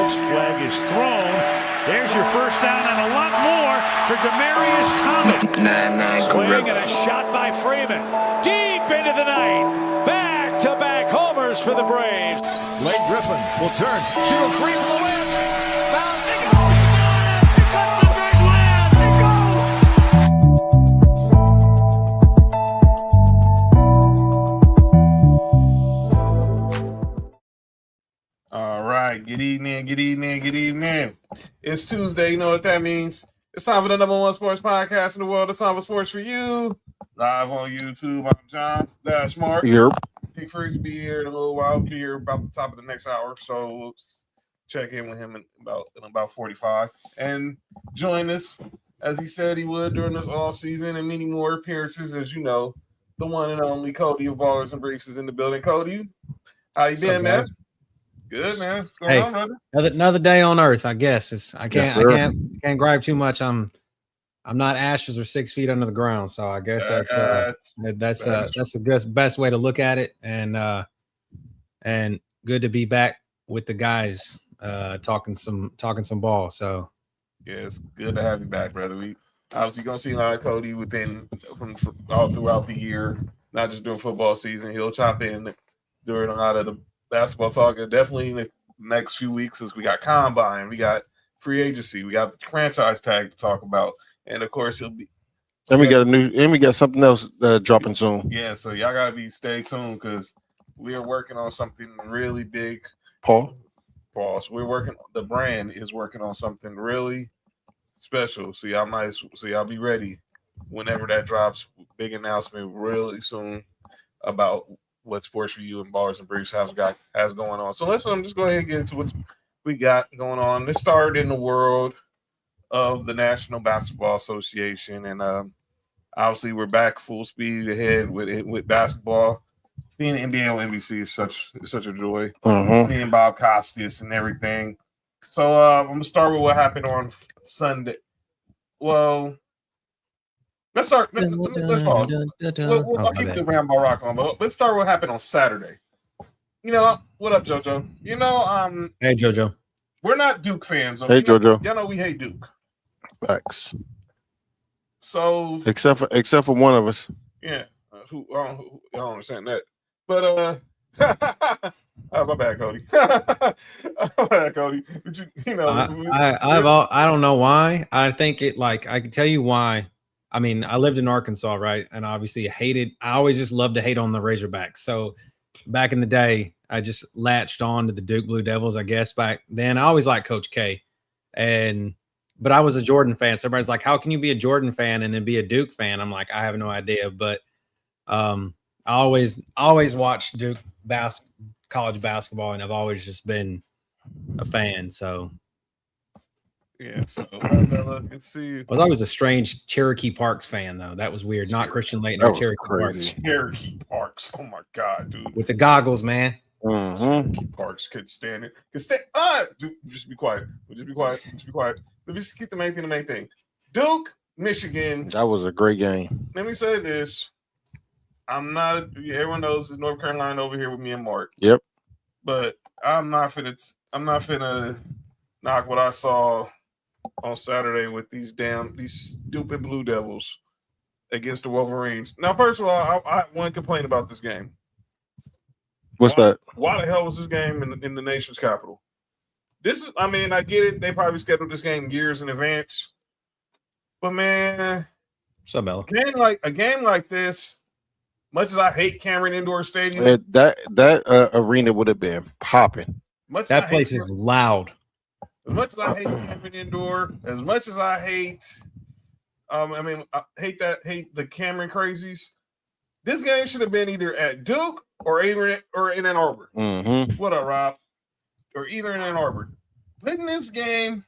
blitz. Flag is thrown. There's your first down and a lot more for Demaryius Thomas. Swing and a shot by Freeman. Deep into the night. Back-to-back homers for the Braves. Blake Griffin will turn. Shoot a three for the win. Found it. Oh, he got it. He got the big win. All right. Good evening. It's Tuesday. You know what that means. It's time for the number one sports podcast in the world. It's time for Sports4U. Live on YouTube. I'm John. That's Mark. Yep. Big Freeze will be here in a little while. Be here about the top of the next hour. So we'll check in with him in about 45. And join us, as he said he would during this off season and many more appearances. As you know, the one and only Cody of Ballers and Briefs is in the building. Cody, how you been, man? Good, man. What's going on, brother? Another day on Earth, I guess. I can't gripe too much. I'm not ashes or 6 feet under the ground, so I guess that's the best way to look at it. And good to be back with the guys, talking some ball. So yeah, it's good to have you back, brother. We obviously gonna see a lot of Cody from all throughout the year, not just during football season. He'll chop in during a lot of the basketball talk, and definitely in the next few weeks as we got combine, we got free agency, we got the franchise tag to talk about, and of course he'll be. And we got something else dropping soon. Yeah, so y'all gotta stay tuned because we are working on something really big. Paul. So the brand is working on something really special. So y'all be ready whenever that drops. Big announcement really soon about what Sports4U and Ballers and Briefs has going on. So let's just go ahead and get into what we got going on. This started in the world of the National Basketball Association, and obviously we're back full speed ahead with basketball. Seeing the NBA on NBC is such a joy. Seeing Bob Costas and everything. So I'm gonna start with what happened on Sunday. Well, let's start. Let's pause. I'll keep the ramble rock on, but let's start with what happened on Saturday. You know what up, JoJo? You know, hey JoJo, we're not Duke fans. Hey JoJo, y'all know we hate Duke. Facts. So except for one of us. Yeah, I don't understand that. But oh, my bad, Cody. My bad, Cody. But I don't know why. I think I can tell you why. I mean, I lived in Arkansas, right? And obviously I always just loved to hate on the Razorbacks. So back in the day, I just latched on to the Duke Blue Devils, I guess. Back then, I always liked Coach K. But I was a Jordan fan. So everybody's like, how can you be a Jordan fan and then be a Duke fan? I'm like, I have no idea. But I always watched Duke college basketball, and I've always just been a fan. So yeah, so let's see. I was always a strange Cherokee Parks fan, though. That was weird. Not Christian Leighton or Cherokee Parks. Cherokee Parks. Oh my God, dude. With the goggles, man. Cherokee Parks couldn't stand it. Dude, just be quiet. Just be quiet. Let me just keep the main thing. Duke, Michigan. That was a great game. Let me say this. Everyone knows it's North Carolina over here with me and Mark. Yep. But I'm not finna knock what I saw on Saturday with these stupid Blue Devils against the Wolverines. Now, first of all, I want to complain about this game. What's that? Why the hell was this game in the nation's capital? I get it. They probably scheduled this game years in advance. But man, what's up, Bella? A game like this, much as I hate Cameron Indoor Stadium, that arena would have been popping. That place is loud. As much as I hate Cameron Indoor, as much as I hate, I hate the Cameron crazies. This game should have been either at Duke or in Ann Arbor. What up, Rob? Or either in Ann Arbor. Putting this game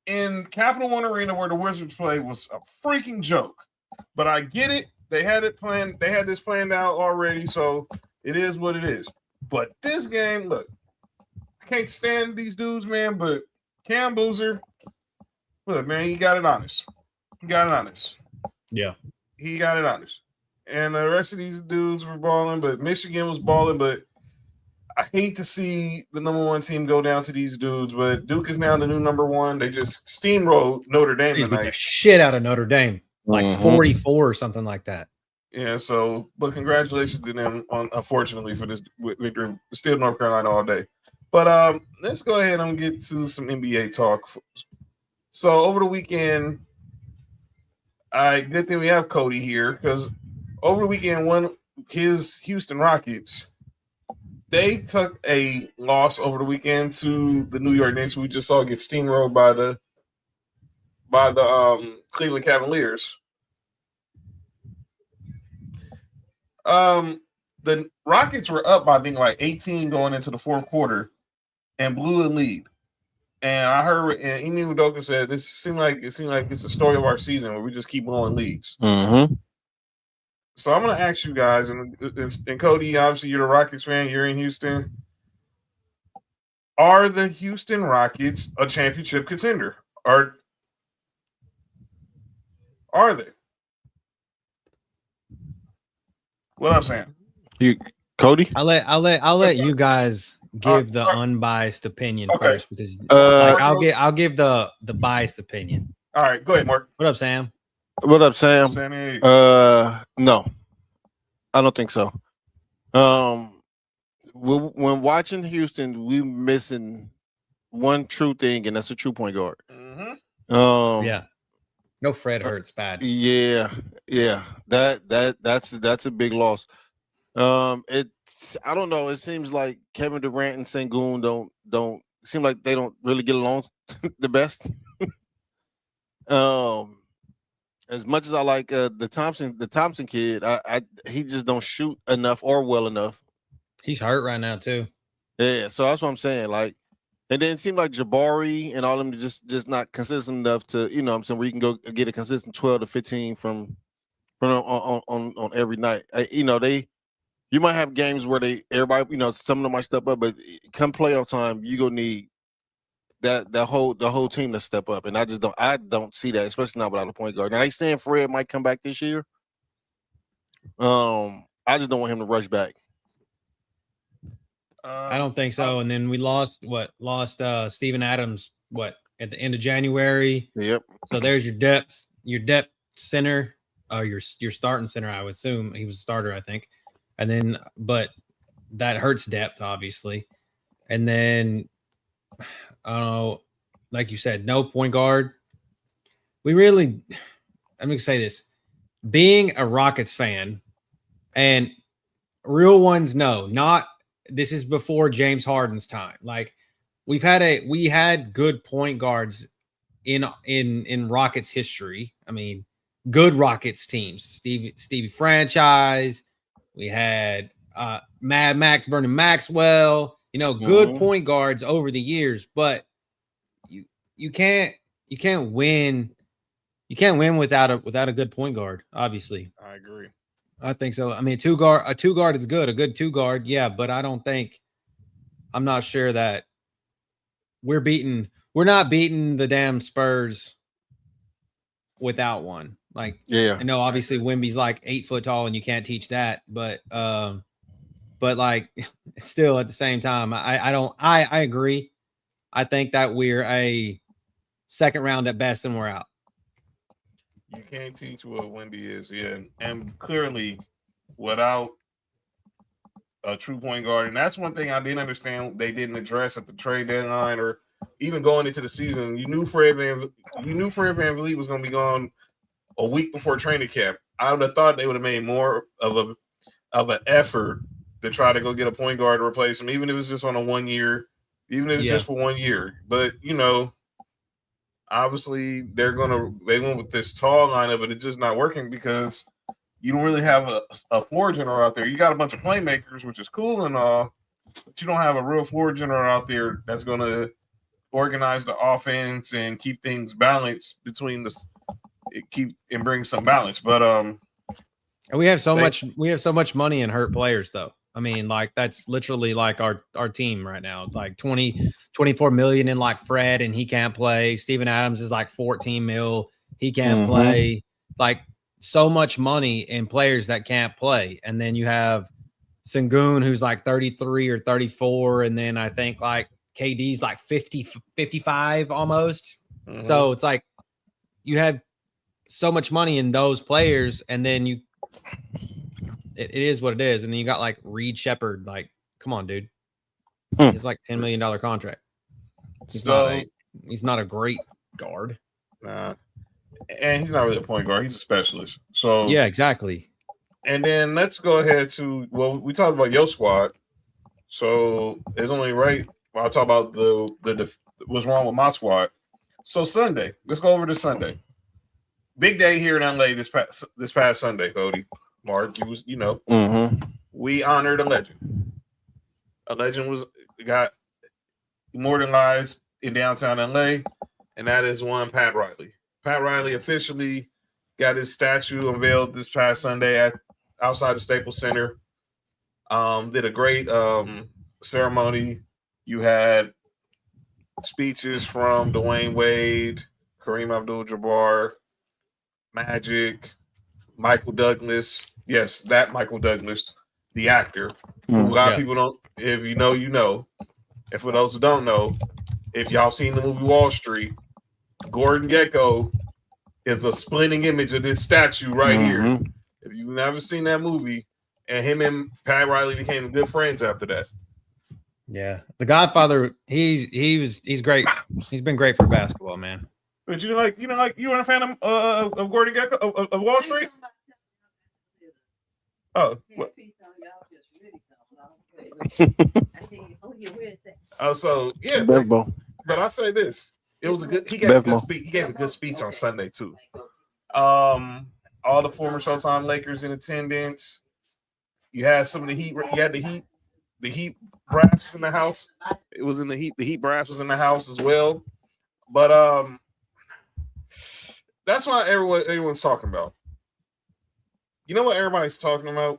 in Capital One Arena where the Wizards play was a freaking joke. But I get it. They had it planned. They had this planned out already, so it is what it is. But this game, look, I can't stand these dudes, man. But Cam Boozer, look, man, he got it honest. Yeah, he got it honest. And the rest of these dudes were balling, but Michigan was balling. But I hate to see the number one team go down to these dudes, but Duke is now the new number one. They just steamrolled Notre Dame They beat the tonight. shit out of Notre Dame, like 44 or something like that. Yeah, so but congratulations to them on unfortunately for this victory. Still North Carolina all day. But let's go ahead and get to some NBA talk. So over the weekend, good thing we have Cody here because over the weekend, his Houston Rockets, they took a loss over the weekend to the New York Knicks. We just saw get steamrolled by the Cleveland Cavaliers. The Rockets were up by being like 18 going into the fourth quarter and blew a lead. And I heard Ime Udoka said it seemed like it's the story of our season where we just keep blowing leads. Mm-hmm. So I'm gonna ask you guys, and Cody, obviously you're a Rockets fan, you're in Houston. Are the Houston Rockets a championship contender? Are they? What I'm saying. Cody? I'll let you guys give the unbiased opinion first because I'll give the biased opinion. All right, go ahead, Mark. What up, Sam? What up, Sam? Sammy. No, I don't think so. When watching Houston, we missing one true thing, and that's a true point guard. Mm-hmm. Yeah. No, Fred hurts bad. Yeah. That's a big loss. I don't know. It seems like Kevin Durant and Sengun don't seem like they don't really get along the best. As much as I like the Thompson kid, he just don't shoot enough or well enough. He's hurt right now too. Yeah, so that's what I'm saying. Like, and then it seemed like Jabari and all of them just not consistent enough to, you know what I'm saying, where you can go get a consistent 12 to 15 from on every night. You might have games where everybody, some of them might step up, but come playoff time, you gonna need the whole team to step up, and I don't see that, especially not without a point guard. Now they saying Fred might come back this year. I just don't want him to rush back. I don't think so. And then we lost Steven Adams at the end of January. Yep. So there's your depth center, your starting center. I would assume he was a starter, I think. And then, but that hurts depth, obviously. And then, I don't know, like you said, no point guard. I'm going to say this. Being a Rockets fan, and real ones know, this is before James Harden's time. Like, we had good point guards in Rockets history. I mean, good Rockets teams. Stevie Franchise. We had Mad Max, Vernon Maxwell, good point guards over the years, but you can't win. You can't win without a good point guard, obviously. I agree. I think so. I mean, a two guard is good, a good two guard, yeah, but I'm not sure that we're not beating the damn Spurs without one. Like, yeah, I know obviously Wemby's like 8 foot tall and you can't teach that, but like still at the same time, I agree. I think that we're a second round at best and we're out. You can't teach what Wemby is, yeah. And clearly without a true point guard, and that's one thing I didn't understand they didn't address at the trade deadline or even going into the season. You knew Fred VanVleet was gonna be gone a week before training camp. I would have thought they would have made more of an effort to try to go get a point guard to replace him, even if it's just on a 1 year, even if it's just for 1 year. But obviously they went with this tall lineup, but it's just not working because you don't really have a floor general out there. You got a bunch of playmakers, which is cool and all, but you don't have a real floor general out there that's going to organize the offense and keep things balanced between and bring some balance. But and we have so much money in hurt players though. I mean, like that's literally like our team right now. It's like 24 million in like Fred and he can't play. Steven Adams is like 14 mil. He can't play. Like so much money in players that can't play. And then you have Sengun, who's like 33 or 34, and then I think like KD's like 50, 55 almost. Mhm. So it's like you have so much money in those players, and then it is what it is. And then you got like Reed Shepherd. Like, come on, dude. It's like $10 million contract. He's not a great guard. Nah. And he's not really a point guard. He's a specialist. So yeah, exactly. And then let's go ahead to we talked about your squad. So it's only right. I'll talk about the what's wrong with my squad. So Sunday, let's go over to Sunday. Big day here in LA this past Sunday, Cody. Mark, we honored a legend. A legend got immortalized in downtown LA, and that is one Pat Riley. Pat Riley officially got his statue unveiled this past Sunday outside the Staples Center. Did a great ceremony. You had speeches from Dwayne Wade, Kareem Abdul-Jabbar, Magic, Michael Douglas. Yes, that Michael Douglas, the actor. A lot of people don't. If you know, you know. And for those who don't know, if y'all seen the movie Wall Street, Gordon Gekko is a splitting image of this statue right here. If you've never seen that movie, and him and Pat Riley became good friends after that. Yeah, The Godfather. He's great. He's been great for basketball, man. But you weren't a fan of Gordon Gekko of Wall Street? Oh, what? So yeah, but I say this: it was a good. He gave a good speech on Sunday too. All the former Showtime Lakers in attendance. You had some of the Heat. You had the Heat brass was in the house. It was in the Heat. The Heat brass was in the house as well. But that's what everyone's talking about. You know what everybody's talking about?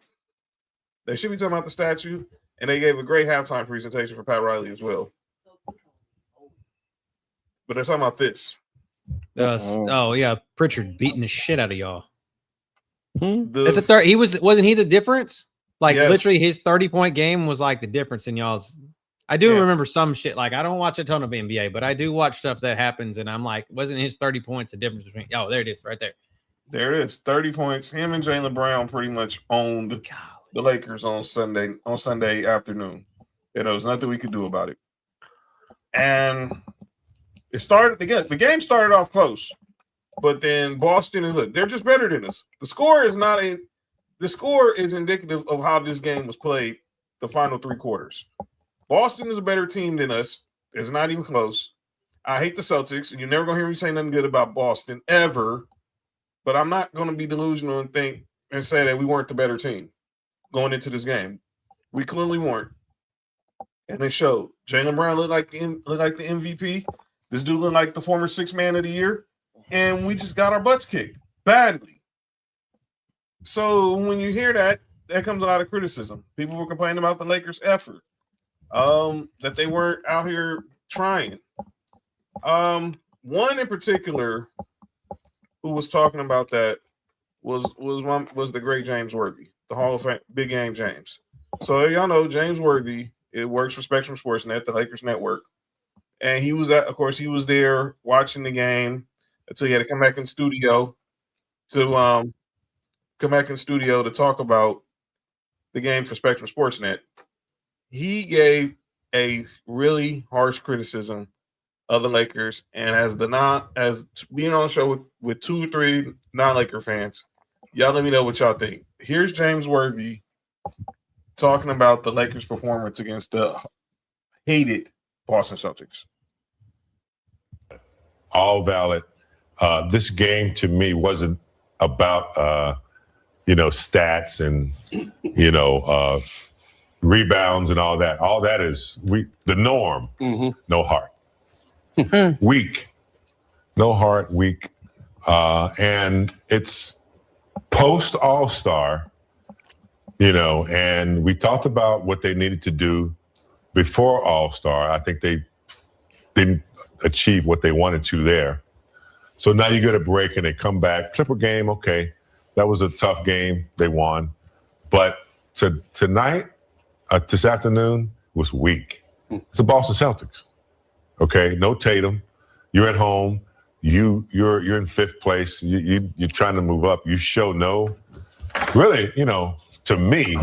They should be talking about the statue, and they gave a great halftime presentation for Pat Riley as well. But they're talking about this. Oh yeah, Pritchard beating the shit out of y'all. That's a third. Wasn't he the difference? Like yes. Literally, his 30-point game was like the difference in y'all's. I do remember some shit. Like I don't watch a ton of NBA, but I do watch stuff that happens, and I'm like, wasn't his 30 points the difference between? Oh, there it is, right there. There it is, 30 points. Him and Jaylen Brown pretty much owned the Lakers on Sunday afternoon. There was nothing we could do about it. And it started again. The game started off close, but then Boston and look, they're just better than us. The score is indicative of how this game was played the final three quarters. Boston is a better team than us. It's not even close. I hate the Celtics, and you're never gonna hear me say nothing good about Boston ever. But I'm not gonna be delusional and say that we weren't the better team going into this game. We clearly weren't, and they showed. Jaylen Brown looked like the MVP. This dude looked like the former sixth man of the year, and we just got our butts kicked badly. So when you hear that comes a lot of criticism. People were complaining about the Lakers' effort, that they weren't out here trying. One in particular who was talking about that was the great James Worthy, the Hall of Fame, Big Game James. So y'all know James Worthy. It works for Spectrum Sportsnet, the Lakers network, and he was there watching the game until he had to come back in studio to talk about the game for Spectrum Sportsnet. He gave a really harsh criticism of the Lakers, and as being on the show with 2 or 3 non-Laker fans, y'all let me know what y'all think. Here's James Worthy talking about the Lakers' performance against the hated Boston Celtics. All valid. This game to me wasn't about stats and rebounds and all that. All that is the norm. Mm-hmm. No heart. Weak. No heart, weak. And it's post All-Star, and we talked about what they needed to do before All-Star. I think they didn't achieve what they wanted to there. So now you get a break and they come back. Triple game, okay. That was a tough game. They won. But tonight, this afternoon was weak. It's the Boston Celtics. Okay, no Tatum. You're at home. You're in fifth place. You're trying to move up. You show no, really, to me,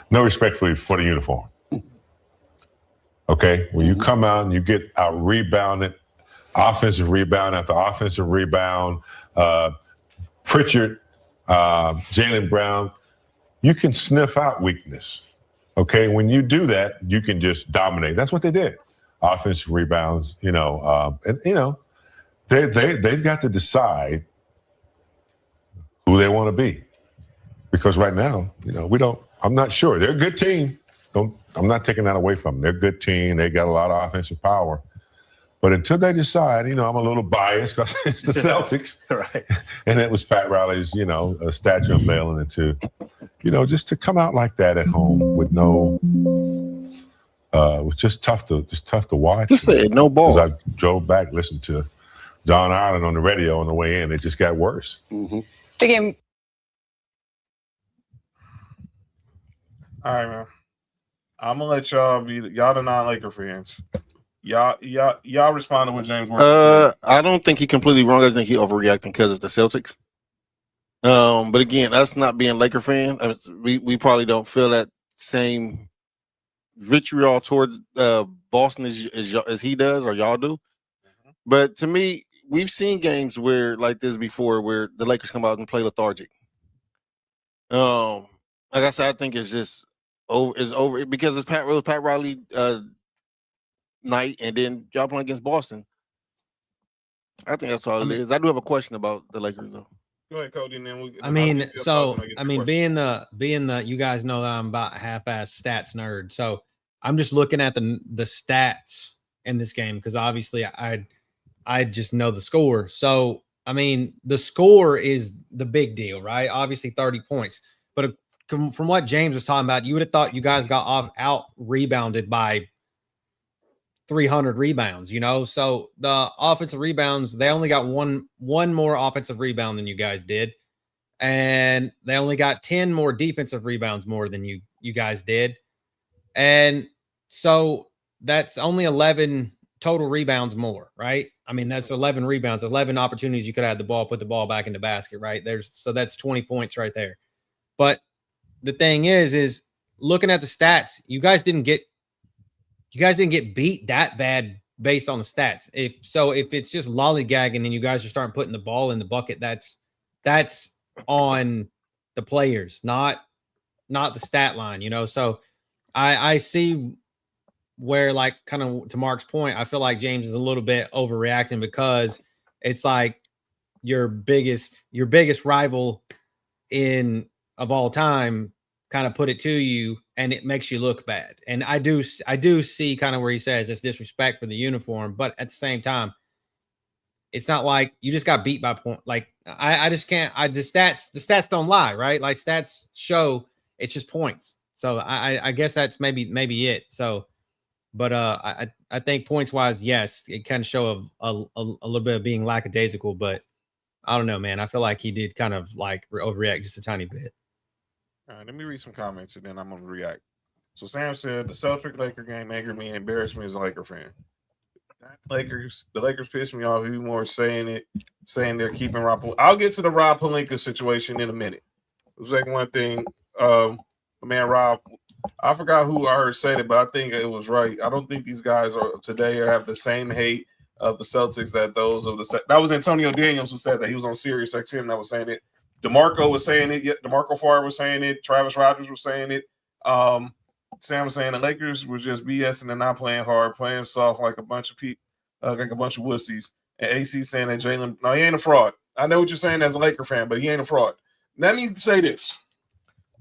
no respect for the uniform. Okay, when you come out and you get out rebounded, offensive rebound after offensive rebound, Pritchard, Jaylen Brown, you can sniff out weakness. Okay, when you do that, you can just dominate. That's what they did. Offensive rebounds, they've got to decide who they want to be, because right now, we don't. I'm not sure. They're a good team. I'm not taking that away from them. They're a good team. They got a lot of offensive power. But until they decide, I'm a little biased because it's the Celtics. Right. And it was Pat Riley's, a statue unveiling it too. Just to come out like that at home with no, it was just tough to watch. You said no ball. I drove back, listened to Don Ireland on the radio on the way in. It just got worse. Mm-hmm. The game. All right, man. I'm gonna let y'all be y'all the non-Laker fans. Y'all respond to what James Worthy said. I don't think he's completely wrong. I think he's overreacting because it's the Celtics. But again, us not being Laker fan, we probably don't feel that same vitriol towards Boston as he does or y'all do. Mm-hmm. But to me, we've seen games where like this before, where the Lakers come out and play lethargic. Like I said, I think it's just over because it's Pat Riley night, and then y'all playing against Boston. I think that's all it is. I do have a question about the Lakers, though. Go ahead, Cody. And then being the you guys know that I'm about a half-ass stats nerd, so I'm just looking at the stats in this game because obviously I just know the score. So I mean, the score is the big deal, right? Obviously 30 points, but from what James was talking about, you would have thought you guys got out rebounded by 300 rebounds, so the offensive rebounds, they only got one more offensive rebound than you guys did, and they only got 10 more defensive rebounds more than you guys did, and so that's only 11 total rebounds more, right? I mean, that's 11 rebounds, 11 opportunities you could have the ball, put the ball back in the basket, right? So that's 20 points right there. But the thing is looking at the stats, you guys didn't get beat that bad based on the stats. If it's just lollygagging and you guys are starting putting the ball in the bucket, that's on the players, not the stat line, So I see where, like, kind of to Mark's point, I feel like James is a little bit overreacting because it's like your biggest rival of all time kind of put it to you, and it makes you look bad. And I do see kind of where he says it's disrespect for the uniform, but at the same time, it's not like you just got beat by point. Like I just can't. The stats don't lie, right? Like stats show it's just points. So I guess that's maybe it. So, but I think points wise, yes, it kind of show a little bit of being lackadaisical, but I don't know, man. I feel like he did kind of like overreact just a tiny bit. All right, let me read some comments and then I'm gonna react. So Sam said the Celtic-Laker game angered me and embarrassed me as a Laker fan. The Lakers pissed me off even more saying they're keeping Rob. I'll get to the Rob Pelinka situation in a minute. It was like one thing. Man, Rob, I forgot who I heard say it, but I think it was right. I don't think these guys have the same hate of the Celtics that those of that was Antonio Daniels who said that. He was on Sirius XM that was saying it. DeMarco was saying it. DeMarco Farr was saying it. Travis Rogers was saying it. Sam was saying the Lakers was just BSing and not playing hard, playing soft like a bunch of people, like a bunch of wussies. And AC saying that Jaylen, no, he ain't a fraud. I know what you're saying as a Laker fan, but he ain't a fraud. Let me say this.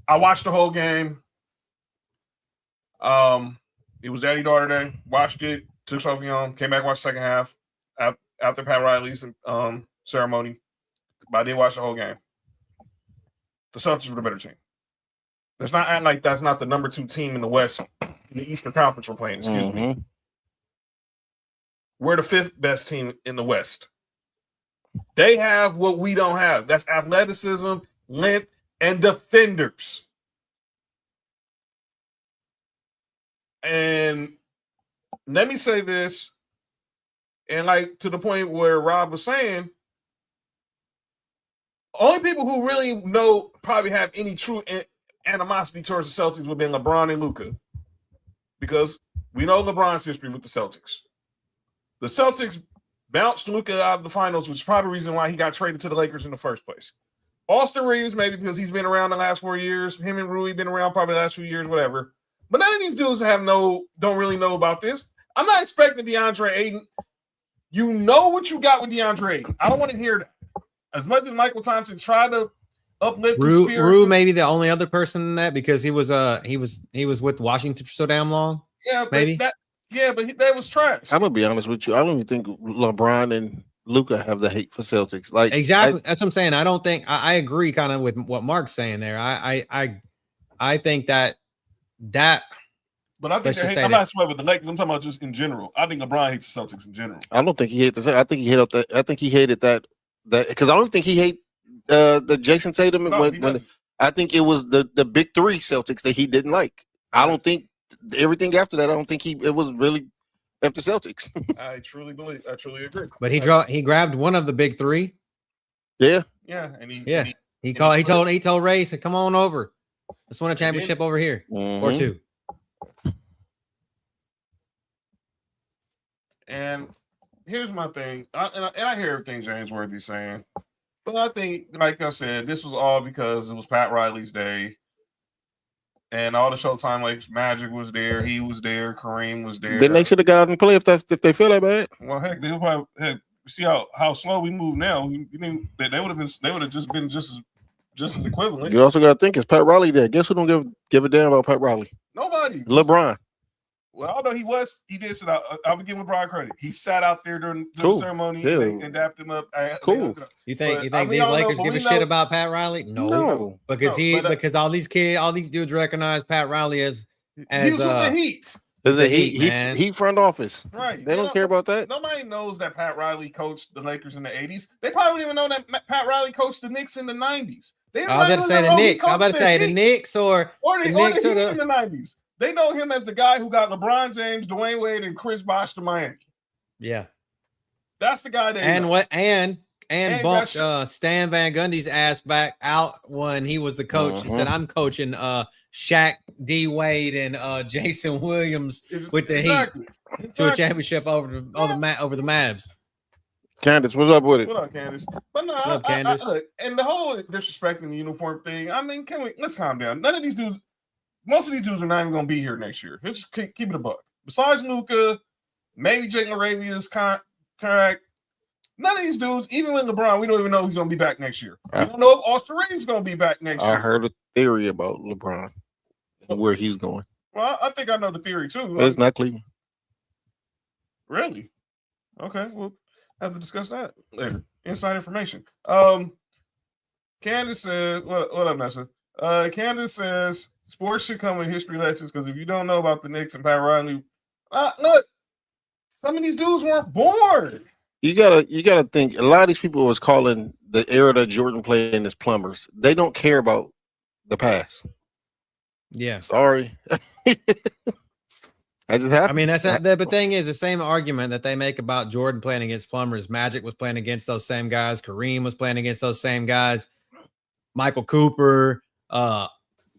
I watched the whole game. It was Daddy-Daughter Day. Watched it, took Sophie home, came back, watched the second half after Pat Riley's ceremony. But I didn't watch the whole game. The Celtics were the better team. Let's not act like that's not the number 2 team in the West, in the Eastern Conference we're playing, excuse me. We're the 5th best team in the West. They have what we don't have. That's athleticism, length, and defenders. And let me say this, and like to the point where Rob was saying, only people who really know probably have any true animosity towards the Celtics would be LeBron and Luka, because we know LeBron's history with the Celtics. The Celtics bounced Luka out of the finals, which is probably the reason why he got traded to the Lakers in the first place. Austin Reeves, maybe because he's been around the last 4 years. Him and Rui been around probably the last few years, whatever. But none of these dudes don't really know about this. I'm not expecting DeAndre Ayton. You know what you got with DeAndre Ayton. I don't want to hear that. As much as Michael Thompson tried to uplift the spirit, Rue may be the only other person in that, because he was with Washington for so damn long. Yeah, but maybe. that was trash. I'm gonna be honest with you. I don't even think LeBron and Luka have the hate for Celtics. Like exactly, that's what I'm saying. I don't think I agree kind of with what Mark's saying there. I think that. But I think I'm not sweating with the Lakers. I'm talking about just in general. I think LeBron hates the Celtics in general. I don't think he hates the. I think he hated that. I think he hated that because I don't think he hate the Jason Tatum. No, when I think it was the big three Celtics that he didn't like. I don't think everything after that. I don't think it was really after Celtics. I truly agree. But he grabbed one of the big three. Yeah. Yeah, and he told Ray, said, "Come on over. Let's win a championship over here or two." And here's my thing, I hear everything James Worthy's saying, but I think, like I said, this was all because it was Pat Riley's day, and all the Showtime Lakers Magic was there, he was there, Kareem was there. Then they should have got out and play if they feel that bad. Well, heck, they probably see how slow we move now. You mean they would have just been just as equivalent. You also got to think, it's Pat Riley there. Guess who don't give a damn about Pat Riley? Nobody. LeBron. Well, although he did sit out. I'll give LeBron credit. He sat out there during the ceremony and dapped him up. Cool. You think these Lakers give a shit about Pat Riley? No. Because all these dudes recognize Pat Riley as he was with the Heat. Is it Heat front office? Right. They don't care about that. Nobody knows that Pat Riley coached the Lakers in the 80s. They probably don't even know that Pat Riley coached the Knicks in the 90s. I was about to say the Knicks. I was about to say the Knicks or the Knicks in the 90s. They know him as the guy who got LeBron James, Dwayne Wade, and Chris Bosh to Miami. Yeah, that's the guy. And bumped Stan Van Gundy's ass back out when he was the coach. He said, "I'm coaching Shaq, D Wade, and Jason Williams with the Heat to a championship over the Mavs." Candace, what's up with it? What up, Candace? But no, Candace. And the whole disrespecting the uniform thing. I mean, let's calm down. None of these dudes. Most of these dudes are not even going to be here next year. Let's just keep it a buck. Besides Luka, maybe Jake Laravia's contract. None of these dudes, even with LeBron, we don't even know who's going to be back next year. We don't know if Austin Reeves is going to be back next year. I heard a theory about LeBron and where he's going. Well, I think I know the theory too. But it's not Cleveland. Really? Okay, we'll have to discuss that later. Inside information. Candace says, what up, Nessa? Candace says, sports should come with history lessons, because if you don't know about the Knicks and Pat Riley, look, some of these dudes weren't born. You gotta think, a lot of these people was calling the era that Jordan played in as plumbers. They don't care about the past. Yeah. Sorry. I just happened. I mean, the thing is the same argument that they make about Jordan playing against plumbers. Magic was playing against those same guys. Kareem was playing against those same guys. Michael Cooper,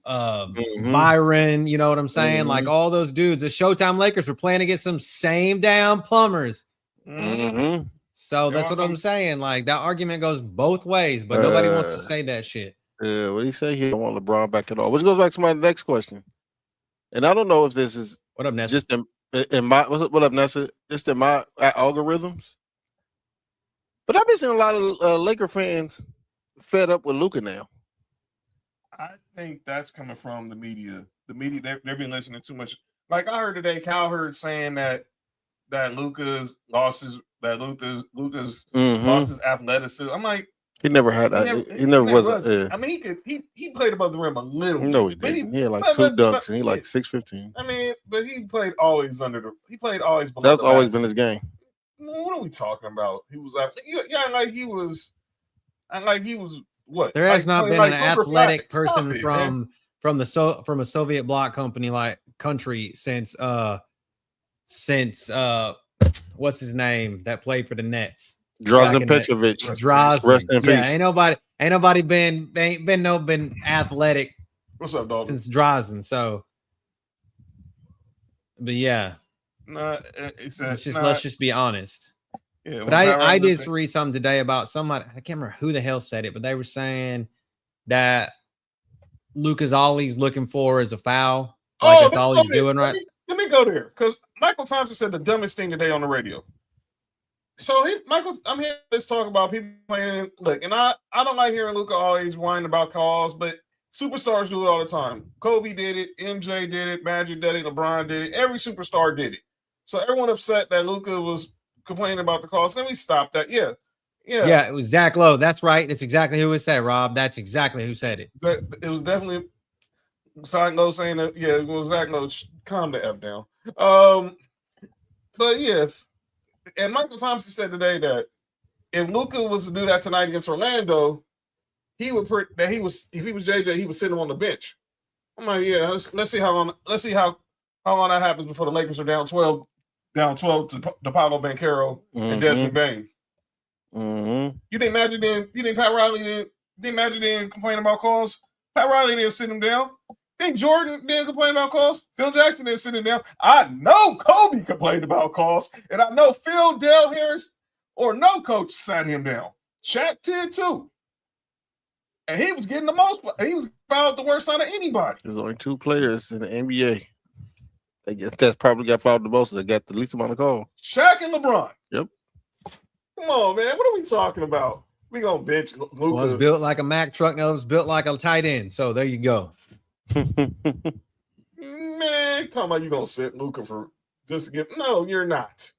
Byron, you know what I'm saying? Mm-hmm. Like all those dudes, the Showtime Lakers were playing against some same damn plumbers. Mm-hmm. So that's what I'm saying. Like that argument goes both ways, but nobody wants to say that shit. Yeah, what do you say? He don't want LeBron back at all. Which goes back to my next question. And I don't know if this is what up, Nessa? Just in my what up, Nessa? Just in my algorithms. But I've been seeing a lot of Laker fans fed up with Luka now. I think that's coming from the media. The media, they've been listening too much. Like I heard today, Cowherd saying that Luka's lost his lost his athleticism. I'm like, he never had that. He never was. I mean, he played above the rim a little. No, he didn't. He had like two dunks, and he like 6'15". I mean, but he played always below. That's always been his game. What are we talking about? He was like he was what? There has not been an athletic person from a Soviet bloc company like country since what's his name that played for the Nets? Drazen Petrovic. Drazen. Rest in Yeah, peace. ain't nobody been athletic. What's up, dog? Since Drazen. So, but yeah, let's just be honest. Yeah, but I did read something today about somebody. I can't remember who the hell said it, but they were saying that Luka's all he's looking for is a foul. Like that's all he's doing, right? Let me go there because Michael Thompson said the dumbest thing today on the radio. So I'm hearing this talk about people playing. Look, and I don't like hearing Luka always whining about calls, but superstars do it all the time. Kobe did it, MJ did it, Magic did it, LeBron did it. Every superstar did it. So everyone upset that Luka was complaining about the calls. Let me stop that. Yeah. It was Zach Lowe. That's right. It's exactly who it said, Rob. That's exactly who said it. It was definitely Zach Lowe saying that. Yeah, it was Zach Lowe. Calm the F down. But yes, and Michael Thompson said today that if Luka was to do that tonight against Orlando, he would if he was JJ, he was sitting on the bench. I'm like, yeah, let's see how long that happens before the Lakers are down 12 to Paolo Banchero and Desmond Bain. Mm-hmm. You didn't imagine Pat Riley didn't complain about calls? Pat Riley didn't sit him down. Think Jordan didn't complain about calls? Phil Jackson didn't sit him down. I know Kobe complained about calls, and I know Phil, Dale Harris, or no coach sat him down. Shaq did too. And he was getting the most. He was fouled the worst out of anybody. There's only 2 players in the NBA that's probably got fouled the most. That got the least amount of calls. Shaq and LeBron. Yep. Come on, man. What are we talking about? We gonna bench Luka. Well, it's built like a Mack truck. No, it's built like a tight end. So there you go. Man, talking about you gonna sit Luka for just to get? No, you're not.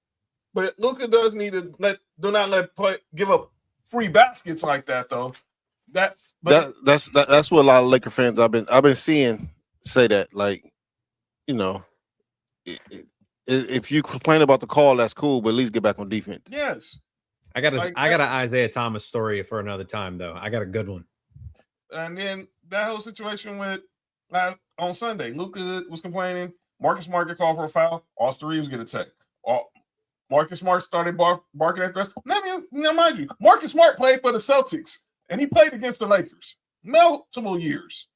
But Luka does need to give up free baskets like that though. That's what a lot of Laker fans I've been seeing say that, like, you know, if you complain about the call, that's cool, but at least get back on defense. Yes. I got an Isaiah Thomas story for another time though. I got a good one. And then that whole situation with on Sunday, Luka was complaining. Marcus Smart get called for a foul. Austin Reeves get a tech. Marcus Smart started barking at the rest. Now, mind you, Marcus Smart played for the Celtics, and he played against the Lakers multiple years.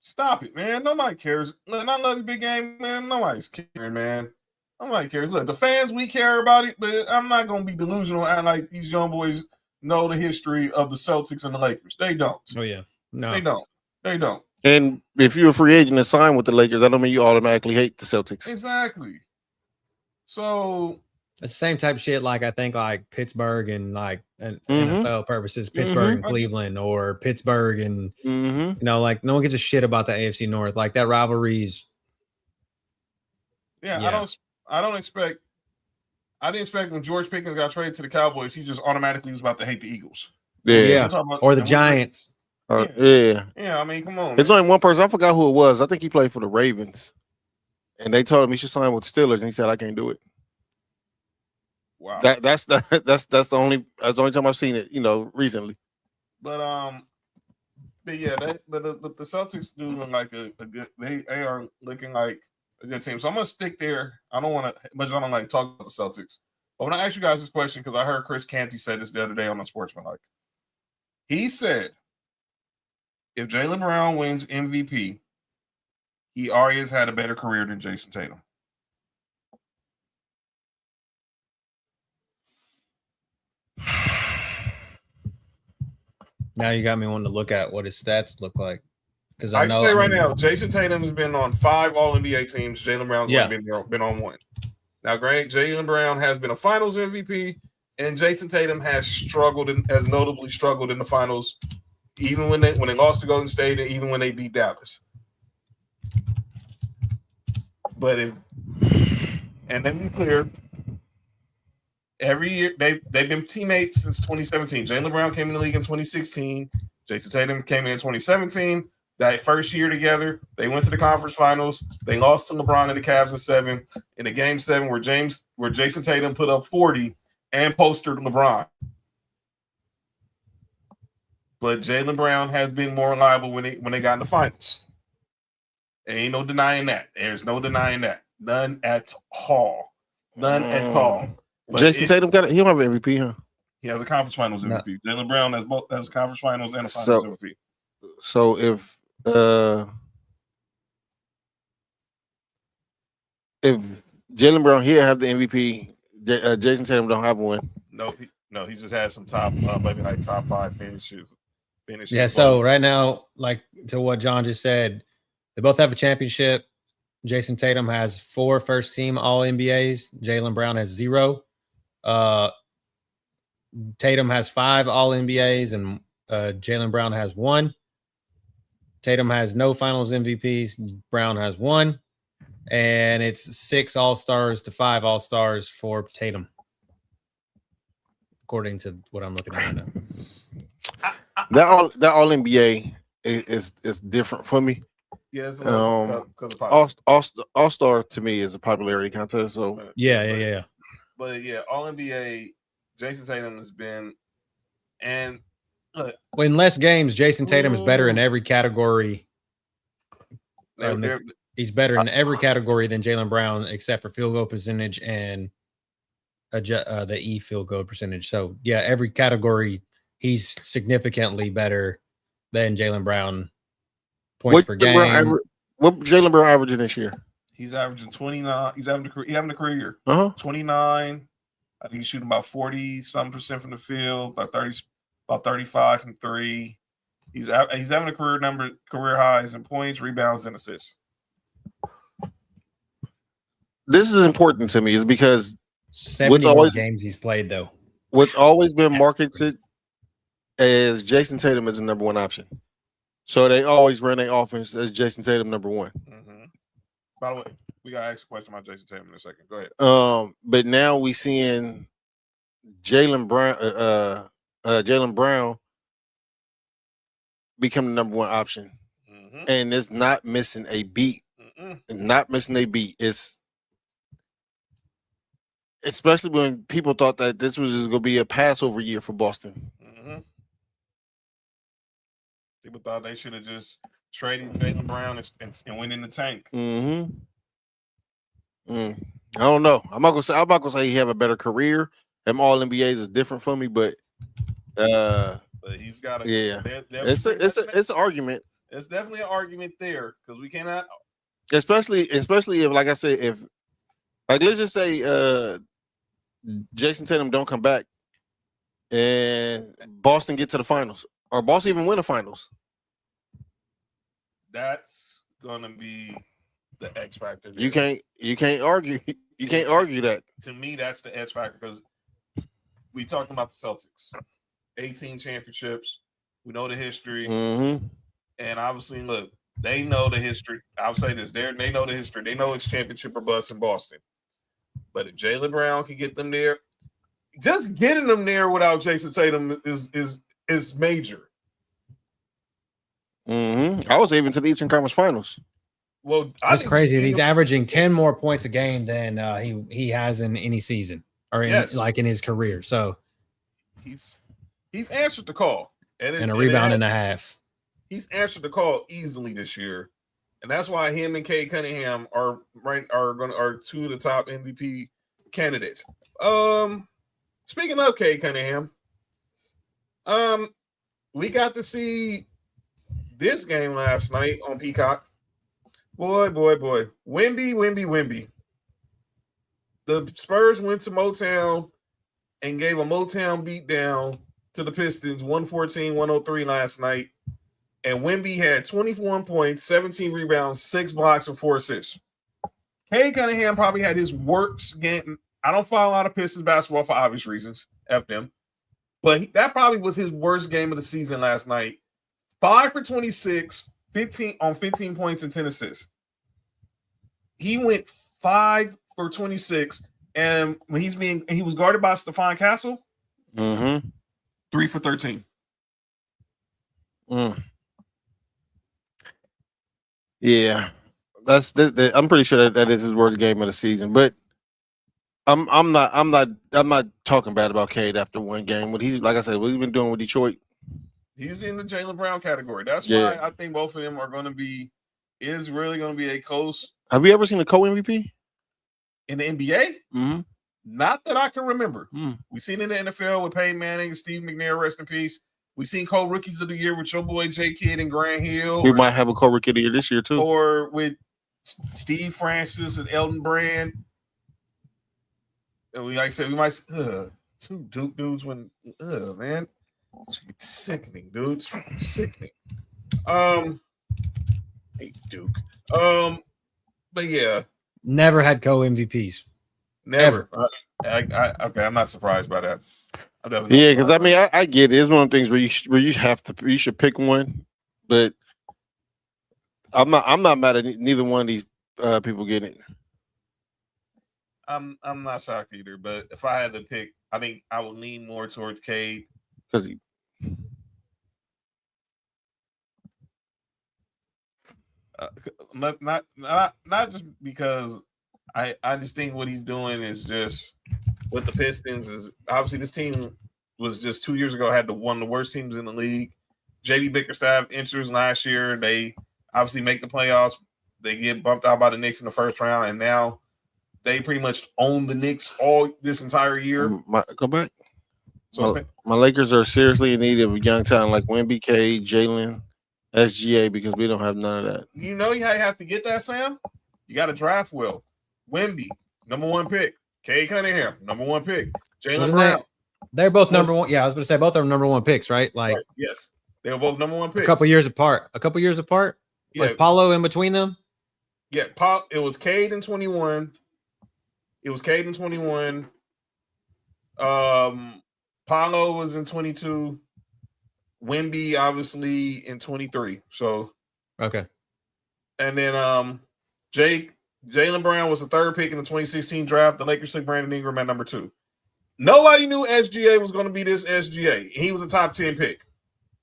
Stop it, man. Nobody cares. Look, I love the big game, man. Nobody's caring, man. Nobody cares. Look, the fans, we care about it, but I'm not going to be delusional and like these young boys know the history of the Celtics and the Lakers. They don't. Oh, yeah. No. They don't. And if you're a free agent and sign with the Lakers, I don't mean you automatically hate the Celtics. Exactly. So it's the same type of shit like I think like Pittsburgh and like NFL purposes, Pittsburgh and Cleveland, or Pittsburgh and you know, like no one gives a shit about the AFC North. Like that rivalry's I didn't expect when George Pickens got traded to the Cowboys, he just automatically was about to hate the Eagles. Yeah. Or the Giants. Yeah, I mean, come on. There's only one person. I forgot who it was. I think he played for the Ravens. And they told him he should sign with the Steelers, and he said, "I can't do it." Wow. That's the only time I've seen it, you know, recently. But yeah, the Celtics do look like a good. They are looking like a good team. So I'm gonna stick there. I don't want to, but I don't like talk about the Celtics. But when I ask you guys this question, because I heard Chris Canty say this the other day on the Sportsmanlike, he said, if Jaylen Brown wins MVP, he already has had a better career than Jason Tatum. Now you got me wanting to look at what his stats look like. Because I can say right now, Jason Tatum has been on 5 All-NBA teams. Jaylen Brown's been on 1. Now, granted, Jaylen Brown has been a Finals MVP, and Jason Tatum has notably struggled in the Finals, even when they lost to Golden State and even when they beat Dallas. But and then be clear, every year they've been teammates since 2017. Jaylen Brown came in the league in 2016. Jason Tatum came in 2017. That first year together, they went to the conference finals. They lost to LeBron and the Cavs in 7. In a game 7 where Jason Tatum put up 40 and postered LeBron. But Jaylen Brown has been more reliable when they got in the finals. Ain't no denying that. There's no denying that. None at all. None at all. But Jason Tatum he don't have an MVP, huh? He has a conference finals MVP. No. Jaylen Brown has conference finals and a finals MVP. So if Jaylen Brown here have the MVP, Jason Tatum don't have one. No, he just has some top, maybe like top 5 finishes. Yeah. So right now, like to what John just said, they both have a championship. Jason Tatum has 4 first-team All-NBAs. Jaylen Brown has 0. Tatum has 5 All-NBAs, and Jaylen Brown has 1. Tatum has no Finals MVPs. Brown has 1, and it's 6 All-Stars to 5 All-Stars for Tatum, according to what I'm looking at right now. That All-NBA is different for me. Yeah, All-Star to me is a popularity contest. So yeah. But yeah, All-NBA, Jason Tatum has been, and look, in less games, Jason Tatum is better in every category. He's better in every category than Jaylen Brown, except for field goal percentage and the field goal percentage. So yeah, every category he's significantly better than Jaylen Brown. Points per game. What Jaylen Brown averaging this year? He's averaging 29. He's having a career year. 29. I think he's shooting about 40% from the field, about 35 from 3. He's having a career highs in points, rebounds, and assists. This is important to me is because 70 games he's played though. What's always been marketed as Jason Tatum as the number 1 option. So they always run their offense as Jason Tatum number 1. Mm-hmm. By the way, we gotta ask a question about Jason Tatum in a second. Go ahead. But now we seeing Jaylen Brown become the number 1 option, and it's not missing a beat. Not missing a beat. It's especially when people thought that this was just going to be a Passover year for Boston. People thought they should have just traded Jaylen Brown and went in the tank. I don't know. I'm not gonna say he have a better career. Them All NBAs is different for me, but he's got a it's an argument. It's definitely an argument there because we cannot, especially if, like I said, if like let's just say Jason Tatum don't come back and Boston get to the finals, or Boston even win the finals. That's gonna be the X factor. You can't argue. You can't argue that. To me, that's the X factor because we talking about the Celtics, 18 championships. We know the history, and obviously, look, they know the history. I'll say this: they know the history. They know it's championship or bust in Boston. But if Jaylen Brown can get them there, just getting them there without Jason Tatum is major. I was even to the Eastern Conference Finals. Well, that's crazy. He's averaging 10 more points a game than he has in any season or in his career. So he's answered the call and a rebound and a half. He's answered the call easily this year, and that's why him and Cade Cunningham are 2 of the top MVP candidates. Speaking of Cade Cunningham, we got to see this game last night on Peacock. Boy. Wemby. The Spurs went to Motown and gave a Motown beatdown to the Pistons, 114-103 last night. And Wemby had 21 points, 17 rebounds, 6 blocks, and 4 assists. Cade Cunningham probably had his worst game. I don't follow a lot of Pistons basketball for obvious reasons. F them. But that probably was his worst game of the season last night. 5 for 26, 15 points and 10 assists. He went 5 for 26, and when he was guarded by Stephon Castle, 3 for 13. Yeah, I'm pretty sure that is his worst game of the season. But I'm not talking bad about Cade after one game. What he's been doing with Detroit. He's in the Jaylen Brown category. That's why I think both of them are going to be is really going to be a close. Have you ever seen a co-MVP in the NBA? Mm-hmm. Not that I can remember. Mm. We've seen it in the NFL with Peyton Manning and Steve McNair, rest in peace. We've seen co-rookies of the year with your boy J. Kidd and Grant Hill. We might have a co-rookie of the year this year too. Or with Steve Francis and Elton Brand. And like I said, we might two Duke dudes when man. It's sickening, dude. It's freaking sickening. Hey Duke. But yeah. Never had co-MVPs. Never. Okay, I'm not surprised by that. Yeah, because I mean, I get it. It's one of the things where you should pick one, but I'm not mad at neither one of these people getting it. I'm not shocked either, but if I had to pick, I think I would lean more towards Cade because not just because I just think what he's doing is just with the Pistons is obviously this team was just 2 years ago had one of the worst teams in the league. JD Bickerstaff enters last year. They obviously make the playoffs. They get bumped out by the Knicks in the first round, and now they pretty much own the Knicks all this entire year. Go back. So my Lakers are seriously in need of a young talent like Wemby, Cade, Jalen, SGA because we don't have none of that. You know how you have to get that, Sam? You got to draft well. Wemby, number 1 pick. Cade Cunningham, number 1 pick. Jalen Brown. They're both number 1. Yeah, I was going to say both of them number 1 picks, right? Like, right. Yes, they were both number 1 picks. A couple years apart. Yeah. Was Paulo in between them? Yeah, it was Cade in 21. Paulo was in 22. Wemby obviously in 23. So okay. And then Jalen Brown was the 3rd pick in the 2016 draft. The Lakers took Brandon Ingram at number 2. Nobody knew SGA was going to be this SGA. He was a top 10 pick.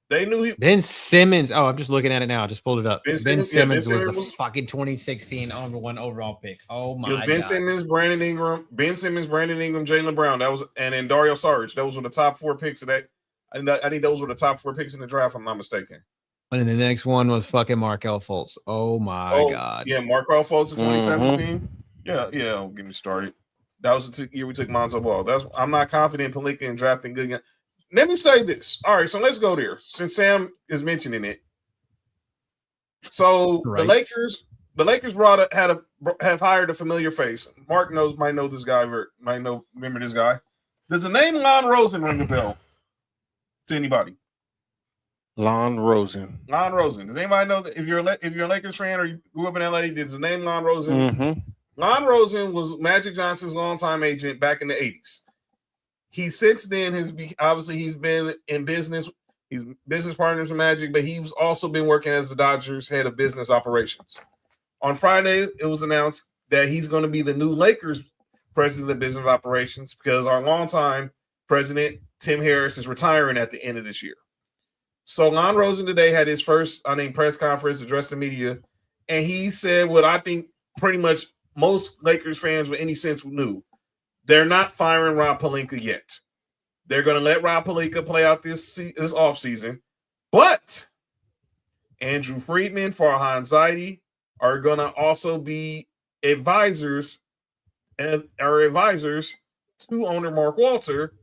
They knew Ben Simmons. Oh, I'm just looking at it now. Just pulled it up. Ben Simmons was the fucking 2016 number 1 overall pick. Oh my god. Ben Simmons, Brandon Ingram, Jalen Brown. That was, and then Dario Saric. Those were the top 4 picks of that. I think those were the top 4 picks in the draft, if I'm not mistaken. And then the next one was fucking Markelle Fultz. Oh my god. Yeah, Markelle Fultz in 2017. Yeah, don't get me started. That was the year we took Lonzo Ball. I'm not confident in Pelinka in drafting good. Let me say this. All right, so let's go there. Since Sam is mentioning it. So right. the Lakers have hired a familiar face. Mark might know this guy, remember this guy. Does the name Lon Rosen ring a bell to anybody? Lon Rosen. Does anybody know that if you're a Lakers fan or you grew up in LA, does the name Lon Rosen? Mm-hmm. Lon Rosen was Magic Johnson's longtime agent back in the 80s. He since then he's been in business. He's business partners with Magic, but he's also been working as the Dodgers head of business operations. On Friday, it was announced that he's going to be the new Lakers president of business operations because our longtime president, Tim Harris, is retiring at the end of this year. So Lon Rosen today had his first, press conference, addressed the media, and he said what I think pretty much most Lakers fans with any sense knew. They're not firing Rob Pelinka yet. They're going to let Rob Pelinka play out this offseason. But Andrew Friedman, Farhan Zaidi are going to also be advisors to owner Mark Walter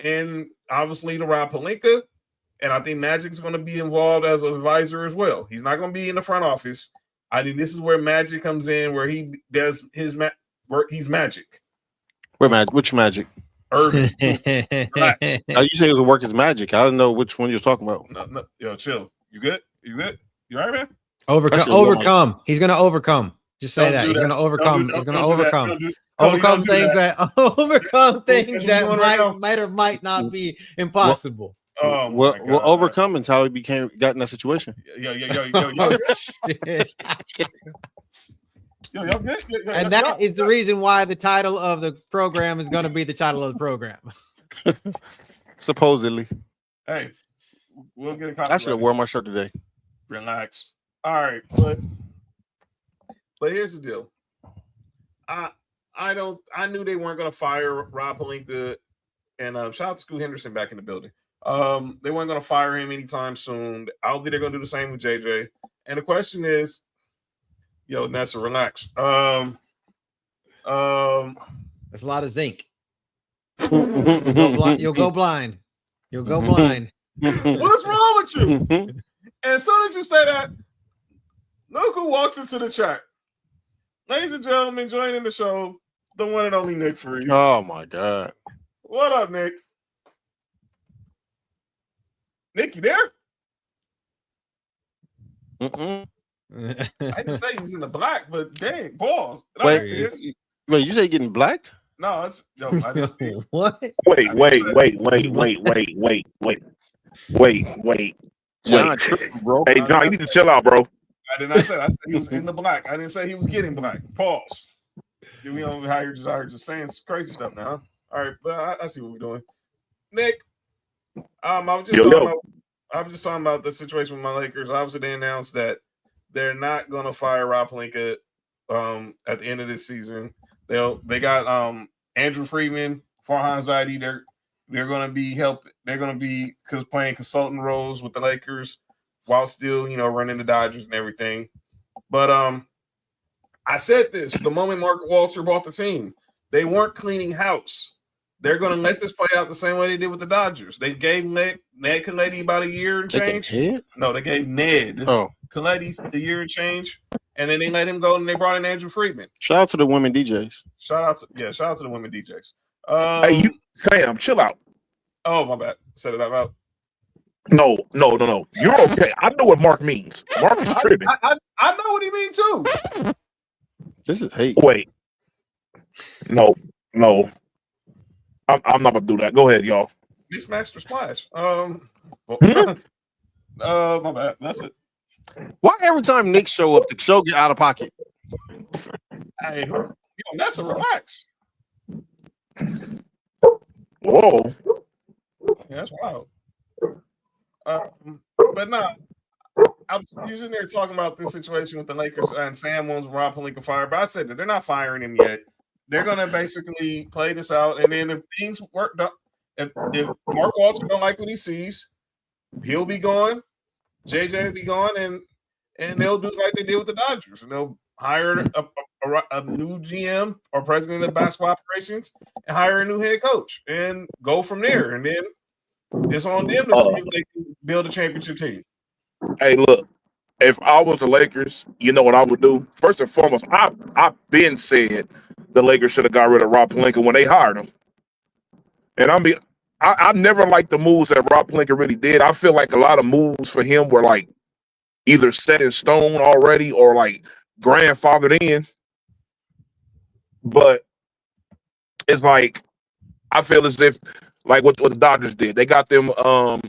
and obviously to Rob Pelinka. And I think Magic's going to be involved as an advisor as well. He's not going to be in the front office. I think this is where Magic comes in, where he does his work. He's Magic. Which Magic? Irving. You say it was a work as Magic. I don't know which one you're talking about. No, yo, chill. You good? You all right, man? Overcome. He's going to overcome. Just say that. He's going to overcome. He's going to overcome. Overcome things that might or might not be impossible. Well, overcoming is how he got in that situation. Yo. And that is the reason why the title of the program is going to be the title of the program. Supposedly. Hey, we'll get a copy. I should have worn my shirt today. Relax. All right, but here's the deal. I knew they weren't going to fire Rob Pelinka, and shout out to Scoot Henderson back in the building. They weren't going to fire him anytime soon. I don't think they're going to do the same with JJ. And the question is, Yo, Nessa, relax. That's a lot of zinc. You'll go blind. You'll go blind. What's wrong with you? And as soon as you say that, look who walks into the chat. Ladies and gentlemen, joining the show, the one and only Nick Freeze. Oh my God. What up, Nick? Nick, you there? Mm-mm. I didn't say he's in the black, but dang, pause. Wait, you say getting blacked? No, it's I just, What? Wait. John tripping, bro. Hey, John, you need to chill out, bro. I did not say that. I said he was in the black. I didn't say he was getting black. Pause. You know how you're just saying crazy stuff now. Huh? All right, but I see what we're doing. Nick, I was just talking about the situation with my Lakers. Obviously, they announced that they're not going to fire Rob Pelinka at the end of this season. They got Andrew Friedman, Farhan Zaidi. They're going to be They're going to be playing consultant roles with the Lakers while still, running the Dodgers and everything. But I said this the moment Mark Walter bought the team. They weren't cleaning house. They're going to let this play out the same way they did with the Dodgers. They gave Ned Colletti about a year and change. No, they gave Ned Colletti a year and change, and then they let him go and they brought in Andrew Friedman. Shout out to the women DJs. Shout out to the women DJs. Hey, Sam, chill out. Oh, my bad. Said it out loud. No. You're okay. I know what Mark means. Mark is tripping. I know what he means too. This is hate. Wait. No. I'm not about to do that. Go ahead, y'all. Mixed Master Splash. My bad. That's it. Why every time Nick show up, the show get out of pocket? Hey, that's a relax. Whoa. Yeah, that's wild. But no, I'm using there talking about this situation with the Lakers and Sam wants Rob Pelinka fired. But I said that they're not firing him yet. They're gonna basically play this out, and then if things work, if Mark Walter don't like what he sees, he'll be gone. JJ will be gone, and they'll do like they did with the Dodgers, and they'll hire a new GM or president of basketball operations and hire a new head coach and go from there. And then it's on them to see if they can build a championship team. Hey, look. If I was the Lakers, you know what I would do? First and foremost, I've been saying the Lakers should have got rid of Rob Pelinka when they hired him. And I never liked the moves that Rob Pelinka really did. I feel like a lot of moves for him were like either set in stone already or like grandfathered in. But it's like I feel as if like what the Dodgers did. They got them a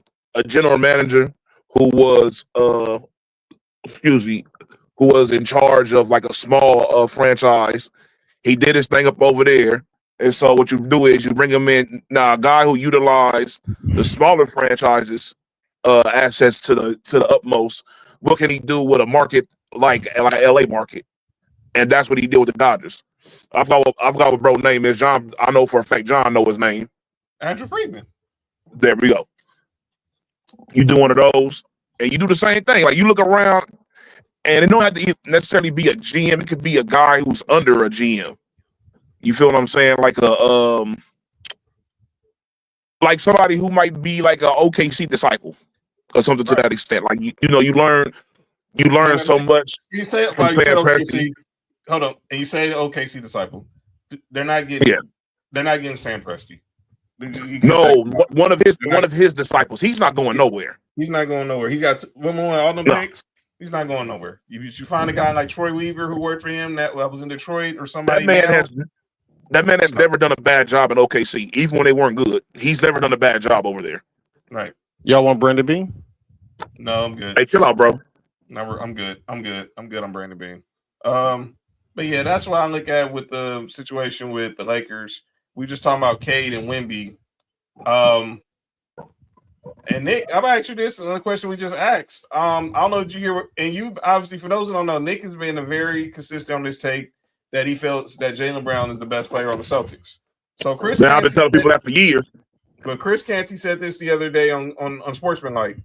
general manager who was who was in charge of like a small franchise. He did his thing up over there. And so what you do is you bring him in now, a guy who utilized the smaller franchises assets to the utmost. What can he do with a market like LA market? And that's what he did with the Dodgers. I forgot what bro's name is. John, I know for a fact John know his name. Andrew Friedman. There we go. You do one of those, and you do the same thing. Like you look around, and it don't have to necessarily be a GM. It could be a guy who's under a GM. You feel what I'm saying? Like like somebody who might be like a OKC disciple or something to that extent. Like you learn so much. You say it like OKC. Hold on, and you say the OKC disciple. They're not getting. They're not getting Sam Presti. No, one of his disciples. He's not going nowhere. He's not going nowhere. He's got all them picks. He's not going nowhere. You find a guy like Troy Weaver who worked for him that was in Detroit or somebody. That man has never done a bad job in OKC, even when they weren't good. He's never done a bad job over there. Right. Y'all want Brandon Bean? No, I'm good. Hey, chill out, bro. No, I'm good. I'm good on Brandon Bean. But yeah, that's what I look at with the situation with the Lakers. We just talking about Cade and Wemby. And Nick, I'm gonna ask you this another question we just asked. I don't know, did you hear? And you obviously, for those who don't know, Nick has been a very consistent on this take that he felt that Jaylen Brown is the best player on the Celtics. So Chris, I've been telling people that for years. But Chris Canty said this the other day on Sportsmanlike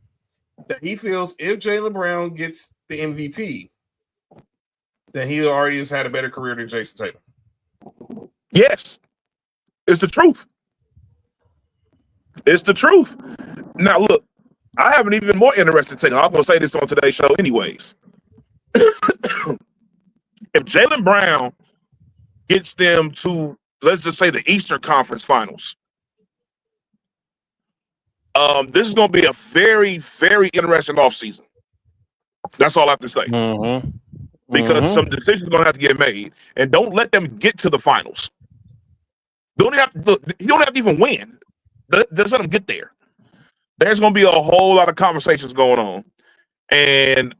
that he feels if Jaylen Brown gets the MVP, then he already has had a better career than Jason Tatum. Yes. It's the truth. It's the truth. Now, look, I have an even more interesting take. I'm going to say this on today's show anyways. If Jaylen Brown gets them to, let's just say, the Eastern Conference Finals, this is going to be a very, very interesting offseason. That's all I have to say. Because some decisions are going to have to get made. And don't let them get to the finals. You don't have to even win. Just let them get there. There's going to be a whole lot of conversations going on. And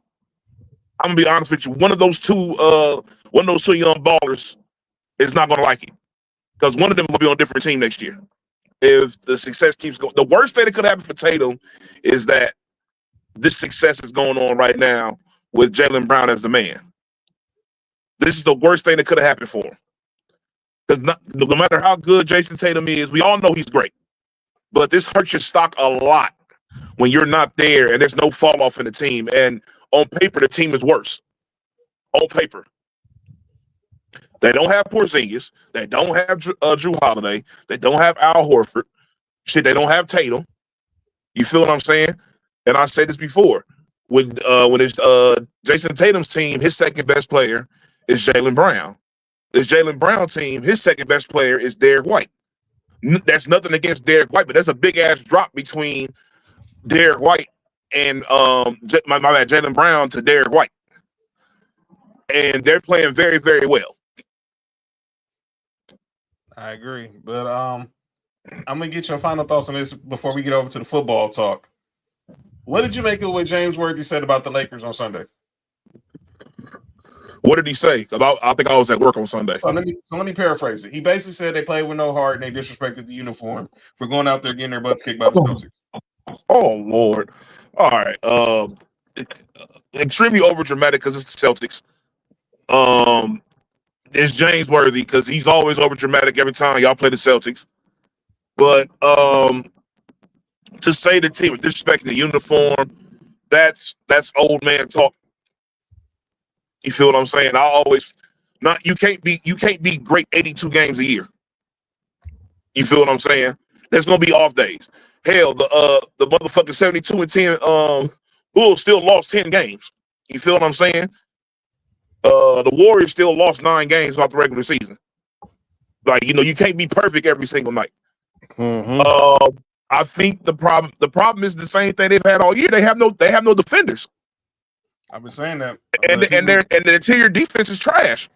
I'm going to be honest with you. One of those two young ballers is not going to like it. Because one of them will be on a different team next year. If the success keeps going. The worst thing that could happen for Tatum is that this success is going on right now with Jaylen Brown as the man. This is the worst thing that could have happened for him. Because no matter how good Jason Tatum is, we all know he's great. But this hurts your stock a lot when you're not there and there's no fall off in the team. And on paper, the team is worse. On paper. They don't have Porzingis. They don't have Drew Holiday. They don't have Al Horford. Shit, they don't have Tatum. You feel what I'm saying? And I said this before. When it's Jason Tatum's team, his second best player is Jaylen Brown. This Jaylen Brown team, his second best player is Derek White. That's nothing against Derek White, but that's a big ass drop between Derek White and Jaylen Brown to Derek White, and they're playing very, very well. I agree, but I'm gonna get your final thoughts on this before we get over to the football talk. What did you make of what James Worthy said about the Lakers on Sunday? What did he say about? I think I was at work on Sunday. So let me paraphrase it. He basically said they played with no heart and they disrespected the uniform for going out there getting their butts kicked by the Celtics. Oh Lord! All right, extremely overdramatic because it's the Celtics. It's James Worthy because he's always overdramatic every time y'all play the Celtics. But to say the team disrespecting the uniform, that's old man talk. You feel what I'm saying? You can't be great 82 games a year. You feel what I'm saying? There's gonna be off days. Hell, the motherfucking 72-10 Bulls still lost 10 games. You feel what I'm saying? The Warriors still lost 9 games throughout the regular season. Like, you can't be perfect every single night. I think the problem is the same thing they've had all year. They have no defenders. I've been saying that, and the interior defense is trash.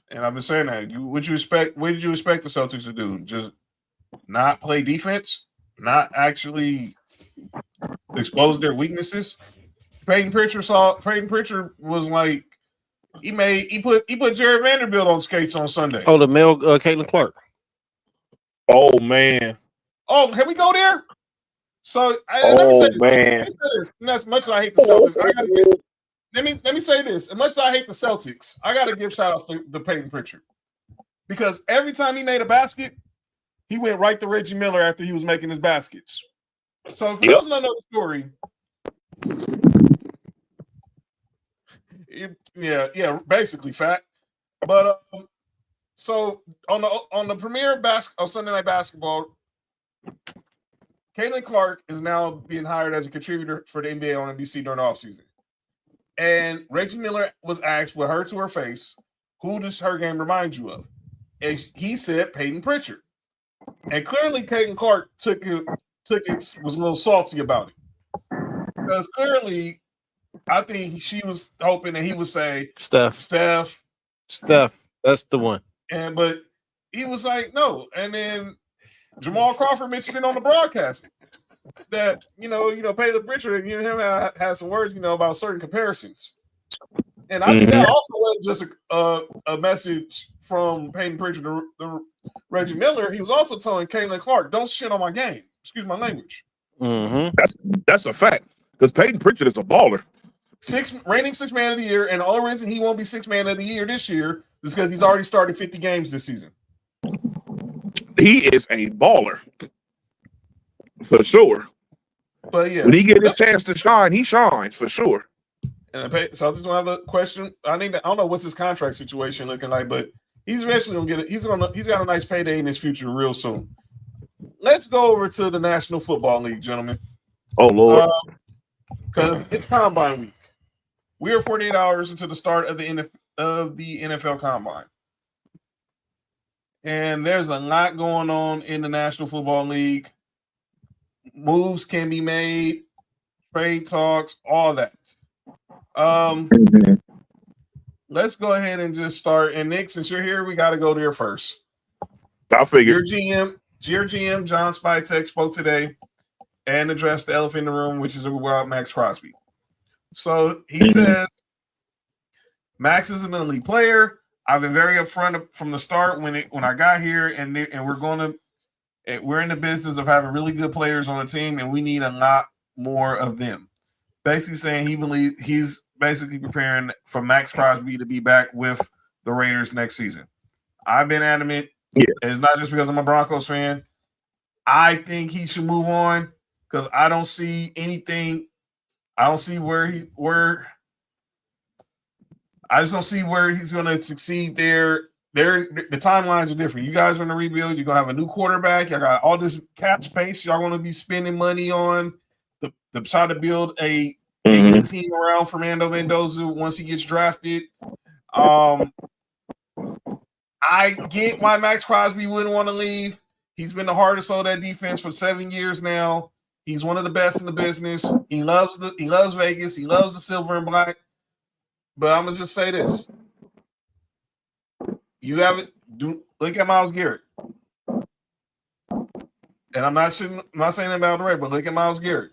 And I've been saying that. What did you expect the Celtics to do? Just not play defense, not actually expose their weaknesses. Peyton Pritchard was like he put Jared Vanderbilt on skates on Sunday. Oh, the male Caitlin Clark. Oh man. Oh, can we go there? So let me say this. As much as I hate the Celtics, let me say this. As much as I hate the Celtics, I gotta give shout outs to Peyton Pritchard. Because every time he made a basket, he went right to Reggie Miller after he was making his baskets. So if those don't know the story, yeah, basically fact. But so on the premier on Sunday Night Basketball, Caitlin Clark is now being hired as a contributor for the NBA on NBC during the offseason. And Reggie Miller was asked with her to her face, who does her game remind you of? And he said Peyton Pritchard. And clearly Caitlin Clark was a little salty about it. Because clearly, I think she was hoping that he would say Steph. That's the one. But he was like, no. And then Jamal Crawford mentioned it on the broadcast that Peyton Pritchard and him had some words about certain comparisons, and I think that also wasn't just a message from Peyton Pritchard to Reggie Miller. He was also telling Caitlin Clark, "Don't shit on my game." Excuse my language. That's a fact because Peyton Pritchard is a baller. Reigning sixth man of the year, and the only reason he won't be sixth man of the year this year is because he's already started 50 games this season. He is a baller. For sure. But yeah. When he gets his chance to shine, he shines for sure. So I just want to have a question. I don't know what's his contract situation looking like, but he's eventually gonna get it. He's got a nice payday in his future real soon. Let's go over to the National Football League, gentlemen. Oh Lord, because it's Combine week. We are 48 hours into the start of the NFL Combine, and there's a lot going on in the National Football League. Moves can be made, trade talks, all that. Let's go ahead and just start. And Nick, since you're here, we got to go there first. I figured. Your GM, John Spytek, spoke today and addressed the elephant in the room, which is about Max Crosby. So he says, Max is an elite player. I've been very upfront from the start when I got here, and we're in the business of having really good players on the team, and we need a lot more of them. Basically saying he believes he's basically preparing for Max Crosby to be back with the Raiders next season. I've been adamant. Yeah. And it's not just because I'm a Broncos fan. I think he should move on because I don't see anything. I don't see I just don't see where he's going to succeed there. The timelines are different. You guys are in a rebuild. You're going to have a new quarterback. You got all this cap space. Y'all going to be spending money on the try to build a good team around Fernando Mendoza once he gets drafted. I get why Max Crosby wouldn't want to leave. He's been the heart and soul of that defense for 7 years now. He's one of the best in the business. He loves Vegas. He loves the silver and black. But I'm gonna just say this: look at Myles Garrett. And I'm not saying about the Red, but look at Myles Garrett.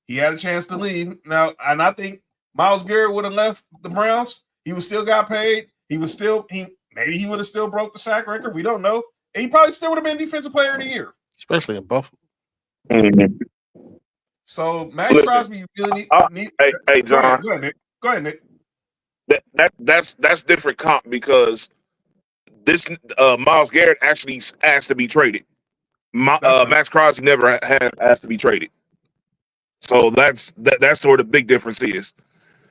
He had a chance to leave now, and I think Myles Garrett would have left the Browns. He would still got paid. Maybe he would have still broke the sack record. We don't know. And he probably still would have been Defensive Player of the Year. Especially in Buffalo. So Max Crosby really need. Hey, John. Go ahead, Nick. That's different comp because this Myles Garrett actually asked to be traded. Max Crosby never had asked to be traded. So that's where the big difference is.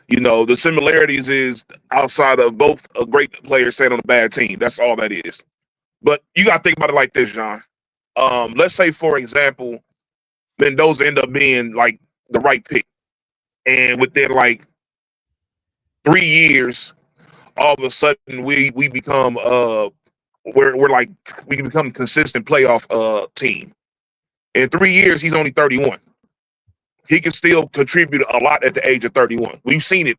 You know, the similarities is outside of both a great player staying on a bad team. That's all that is. But you got to think about it like this, John. Let's say, for example, Mendoza ended up being like the right pick. And within like 3 years, all of a sudden we become we become a consistent playoff team. In 3 years, he's only 31. He can still contribute a lot at the age of 31. We've seen it.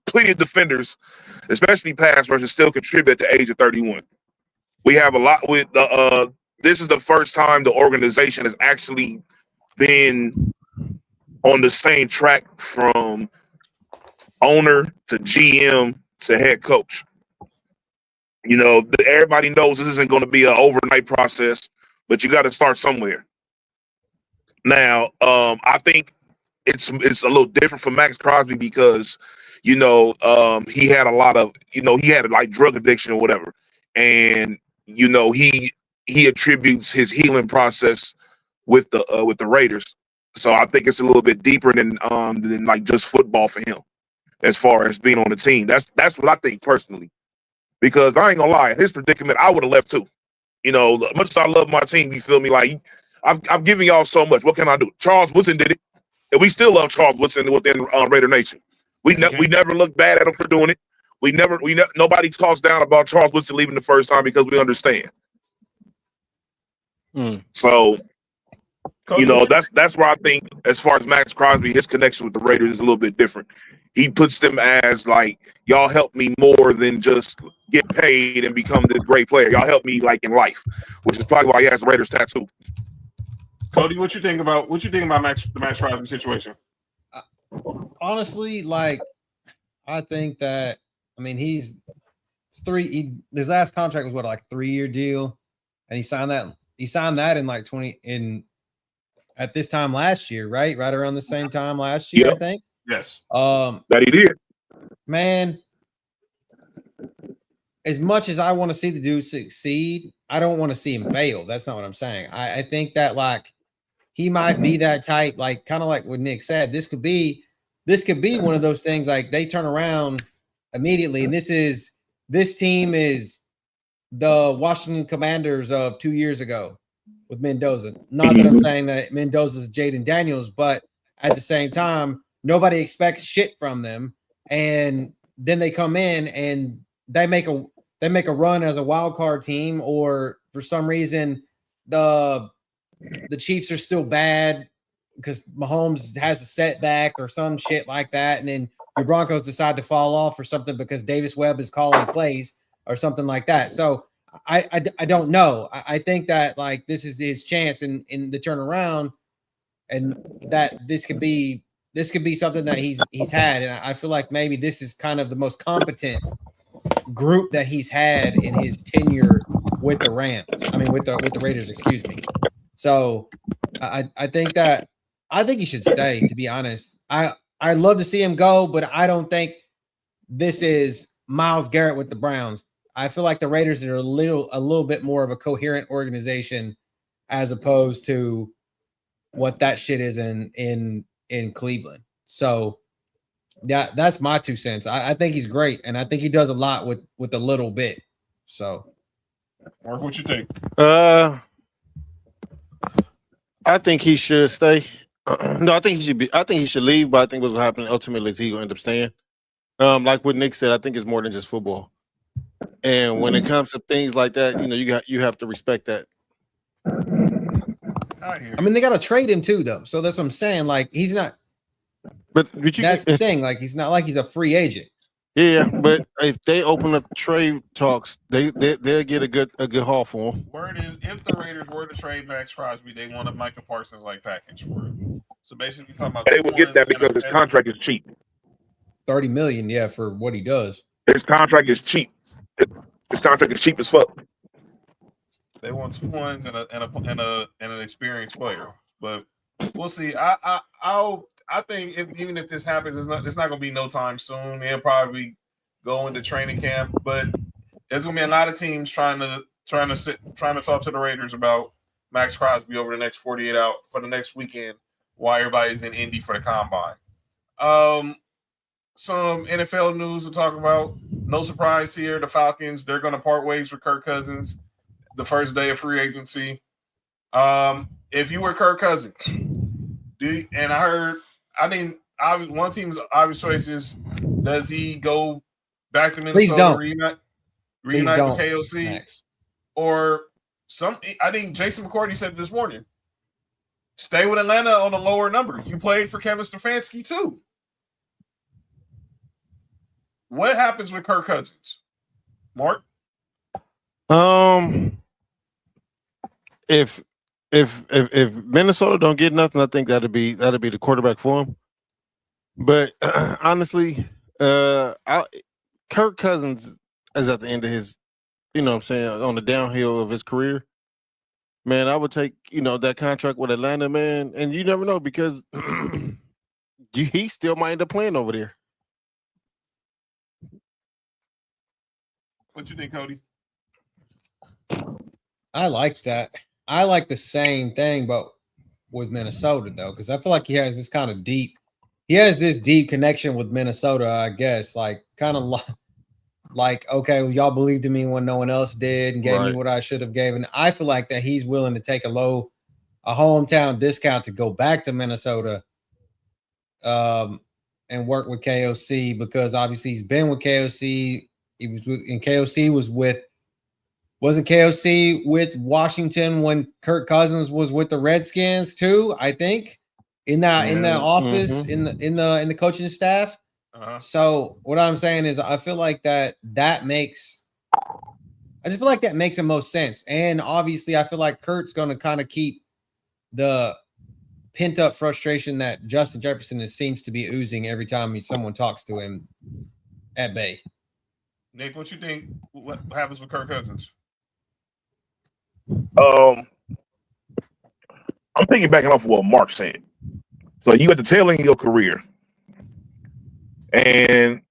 Plenty of defenders, especially pass rushers, still contribute at the age of 31. We have a lot with the. This is the first time the organization has actually been on the same track from owner to GM to head coach. You know, everybody knows this isn't going to be an overnight process, but you got to start somewhere. Now, I think it's a little different for Max Crosby because, you know, he had a lot of, you know, he had like drug addiction or whatever. And, you know, he attributes his healing process with the Raiders. So I think it's a little bit deeper than like just football for him as far as being on the team. That's what I think personally. Because I ain't gonna lie, in his predicament, I would have left too. You know, much as I love my team, you feel me? Like I'm giving y'all so much. What can I do? Charles Woodson did it. And we still love Charles Woodson within Raider Nation. We never look bad at him for doing it. Nobody talks down about Charles Woodson leaving the first time because we understand. So, you know, that's where I think as far as Max Crosby, his connection with the Raiders is a little bit different. He puts them as like, y'all help me more than just get paid and become this great player. Y'all help me like in life, which is probably why he has the Raiders tattoo. Cody, what you think about the Max Crosby situation? Honestly, like I think that his last contract was like a 3-year deal, and he signed that in like at this time last year, right around the same time last year. Yep. I think. Yes. That he did. Man, as much as I want to see the dude succeed, I don't want to see him fail. That's not what I'm saying. I think that like he might be that type, like kind of like what Nick said. This could be this could be one of those things like they turn around immediately. And this team is the Washington Commanders of 2 years ago with Mendoza. Not that I'm saying that Mendoza's Jaden Daniels, but at the same time, nobody expects shit from them. And then they come in and they make a run as a wild card team, or for some reason the Chiefs are still bad because Mahomes has a setback or some shit like that, and then the Broncos decide to fall off or something because Davis Webb is calling plays or something like that. So I don't know. I think that like this is his chance in the turnaround, and that this could be something that he's had, and I feel like maybe this is kind of the most competent group that he's had in his tenure with the Rams. I mean, with the Raiders, excuse me. So I think he should stay. To be honest, I love to see him go, but I don't think this is Myles Garrett with the Browns. I feel like the Raiders are a little bit more of a coherent organization as opposed to what that shit is in Cleveland. So yeah, that's my 2 cents. I think he's great, and I think he does a lot with a little bit. So, Mark, what you think? I think he should stay. No, I think he should leave, but I think what's gonna happen ultimately is he's gonna end up staying. Like what Nick said, I think it's more than just football. And when it comes to things like that, you have to respect that. I mean, they got to trade him too, though. So that's what I'm saying. Like, he's not. But that's the thing. Like, he's not like he's a free agent. Yeah, but if they open up trade talks, they'll get a good haul for him. Word is, if the Raiders were to trade Max Crosby, they want a Micah Parsons like package for him. So basically, talking about they would get that because his contract is cheap. $30 million, yeah, for what he does. His contract is cheap. His contract is cheap as fuck. They want 2 wins and an experienced player, but we'll see. I think even if this happens, it's not going to be no time soon. They'll probably go into training camp, but there's going to be a lot of teams trying to talk to the Raiders about Max Crosby over the next 48 hours for the next weekend while everybody's in Indy for the combine. Some NFL news to talk about. No surprise here. The Falcons, they're going to part ways with Kirk Cousins the first day of free agency. If you were Kirk Cousins, one team's obvious choice is, does he go back to Minnesota, reunite with KOC? Max. Or I think Jason McCourty said this morning, stay with Atlanta on a lower number. You played for Kevin Stefanski too. What happens with Kirk Cousins? Mark? If Minnesota don't get nothing, I think that'd be the quarterback for him. But honestly, Kirk Cousins is at the end of his, on the downhill of his career. Man, I would take, that contract with Atlanta, man, and you never know because he still might end up playing over there. What you think, Cody? I like that. I like the same thing, but with Minnesota, though, because I feel like he has this kind of deep connection with Minnesota, I guess. Like, kind of like, okay, well, y'all believed in me when no one else did and gave me what I should have given. I feel like that he's willing to take a hometown discount to go back to Minnesota and work with KOC, because obviously he's been with KOC. Wasn't KOC with Washington when Kirk Cousins was with the Redskins too? I think in that office in the coaching staff. Uh-huh. So what I'm saying is, I feel like that makes the most sense. And obviously, I feel like Kurt's going to kind of keep the pent up frustration that Justin Jefferson seems to be oozing every time someone talks to him at bay. Nick, what you think? What happens with Kirk Cousins? I'm piggybacking off of what Mark said. So you at the tail end of your career, and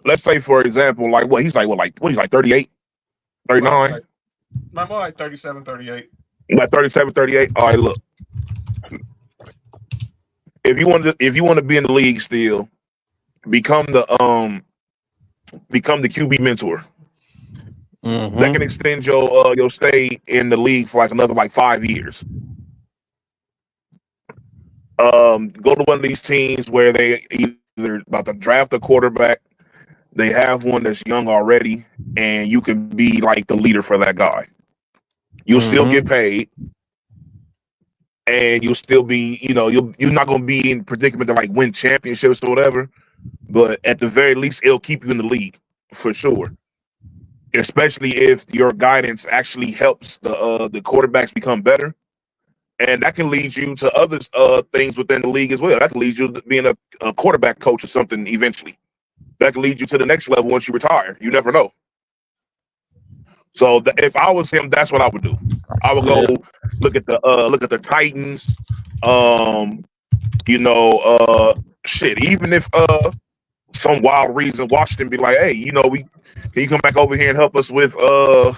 let's say, for example, he's like 38, 39? More like 37, 38. Like 37, 38? All right, look. If you want to be in the league still, become the QB mentor. That can extend your stay in the league for like another 5 years. Go to one of these teams where they either about to draft a quarterback, they have one that's young already, and you can be like the leader for that guy. You'll still get paid, and you'll still be, you're not going to be in predicament to win championships or whatever, but at the very least, it'll keep you in the league for sure. Especially if your guidance actually helps the quarterbacks become better. And that can lead you to other things within the league as well. That can lead you to being a quarterback coach or something eventually. That can lead you to the next level once you retire. You never know. So if I was him, that's what I would do. I would go look at the Titans. Shit. Even if some wild reason Washington be like, hey, can you come back over here and help us with I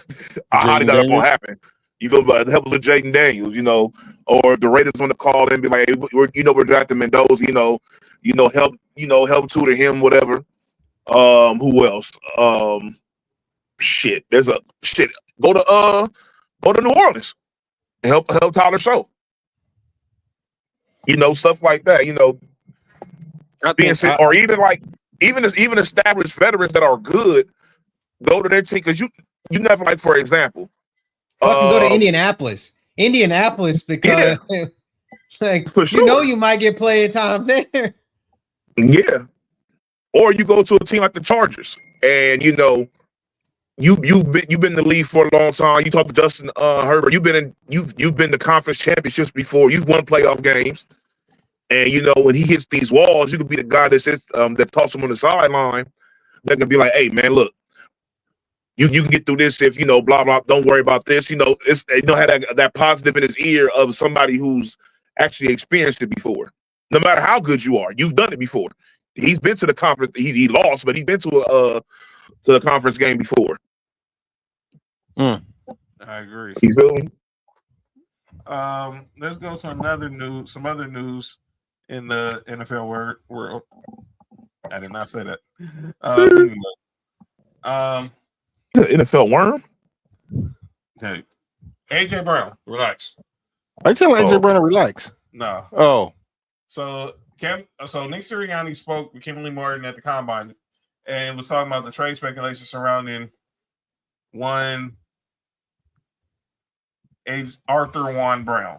highly doubt that's gonna happen. You feel about help with Jaden Daniels, or the Raiders want to call in and be like, hey, we're drafting Mendoza, help tutor him, whatever. Who else? There's a shit. Go to New Orleans and help Tyler Show. Stuff like that. Or even established veterans that are good, go to their team because you never for example. Fucking go to Indianapolis. Because for sure. You might get playing time there. Yeah. Or you go to a team like the Chargers and you've been in the league for a long time. You talk to Justin Herbert. You've been to conference championships before. You've won playoff games. And when he hits these walls, you could be the guy that says that talks him on the sideline. That can be like, hey man, look. You can get through this if blah blah. Don't worry about this. Have that positive in his ear of somebody who's actually experienced it before. No matter how good you are, you've done it before. He's been to the conference. He lost, but he's been to the conference game before. I agree. You feel me? Let's go to some other news in the NFL world. I did not say that. NFL worm. Okay, AJ Brown, relax. Are you telling AJ Brown to relax? No. Oh. So Nick Sirianni spoke with Kimberly Martin at the Combine and was talking about the trade speculation surrounding Arthur Juan Brown.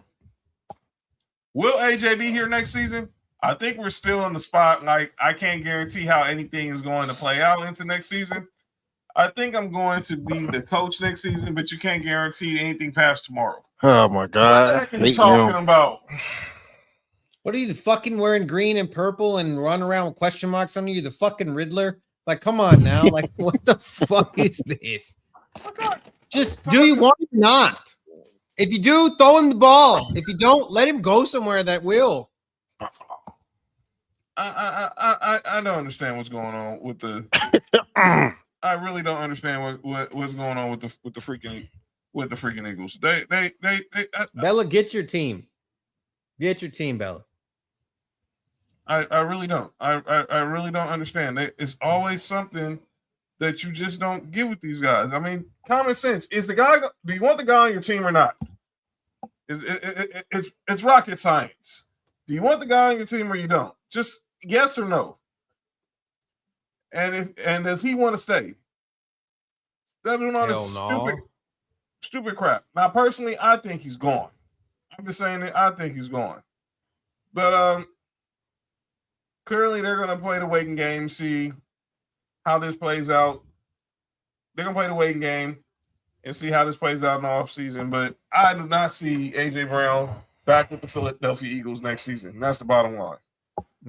Will AJ be here next season? I think we're still in the spot. I can't guarantee how anything is going to play out into next season. I think I'm going to be the coach next season, but you can't guarantee anything past tomorrow. Oh my God! What are you talking about? What are you, the fucking wearing green and purple and run around with question marks on you? The fucking Riddler? Come on now. What the fuck is this? Just do you want it or not? If you do, throw him the ball. If you don't, let him go somewhere that will. I don't understand what's going on with the. I really don't understand what's going on with the freaking Eagles. They Bella, get your team. Get your team, Bella. I really don't. I really don't understand. It's always something that you just don't get with these guys. I mean, common sense. Do you want the guy on your team or not? It's rocket science. Do you want the guy on your team or you don't? Just yes or no. And does he want to stay? They're doing all this stupid crap. Now, personally, I think he's gone. I'm just saying that I think he's gone. But clearly they're going to play the waiting game, see how this plays out. They're going to play the waiting game and see how this plays out in the offseason. But I do not see A.J. Brown back with the Philadelphia Eagles next season. That's the bottom line.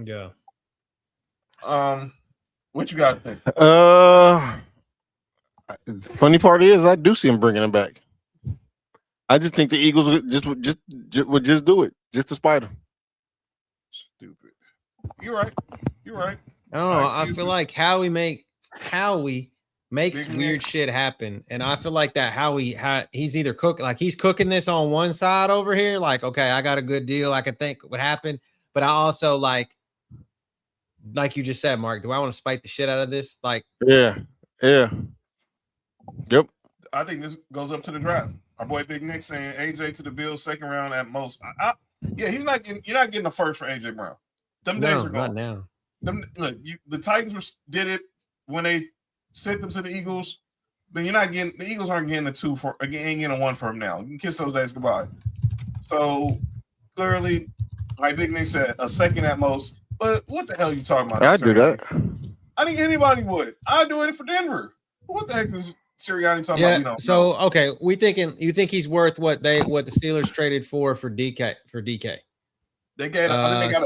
Yeah. What you got to think? The funny part is I do see him bringing him back. I just think the Eagles would just do it just to spite him. Stupid. You're right. I don't know. I feel like Howie makes weird shit happen, and I feel like that he's either he's cooking this on one side over here. Okay, I got a good deal. I can think what happened, but I also like you just said, Mark, do I want to spite the shit out of this? Like, Yeah. Yep. I think this goes up to the draft. Our boy Big Nick saying AJ to the Bills, second round at most. Yeah, he's not getting. You're not getting a first for AJ Brown. Them days are gone. Not now. The Titans did it when they sent them to the Eagles. Then you're not getting. The Eagles aren't getting a 2 for. Ain't getting a 1 for him now. You can kiss those days goodbye. So clearly, like Big Nick said, a second at most. But what the hell are you talking about? I do that. I think anybody would. I'd do it for Denver. What the heck is Sirianni talking about? Yeah. So okay, you think he's worth what the Steelers traded for DK? They got I think they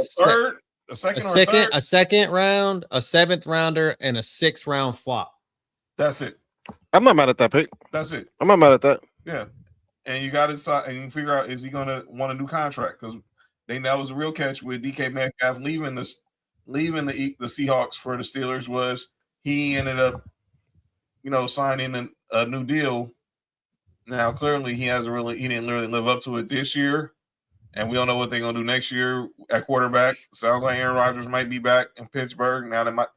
got a second round, a 7th rounder, and a 6th round flop. That's it. I'm not mad at that pick. That's it. I'm not mad at that. Yeah. And you got to decide and you figure out, is he going to want a new contract? Because that was the real catch with DK Metcalf leaving the Seahawks for the Steelers was he ended up, signing a new deal. Now, clearly he didn't really live up to it this year. And we don't know what they're going to do next year at quarterback. Sounds like Aaron Rodgers might be back in Pittsburgh. Now that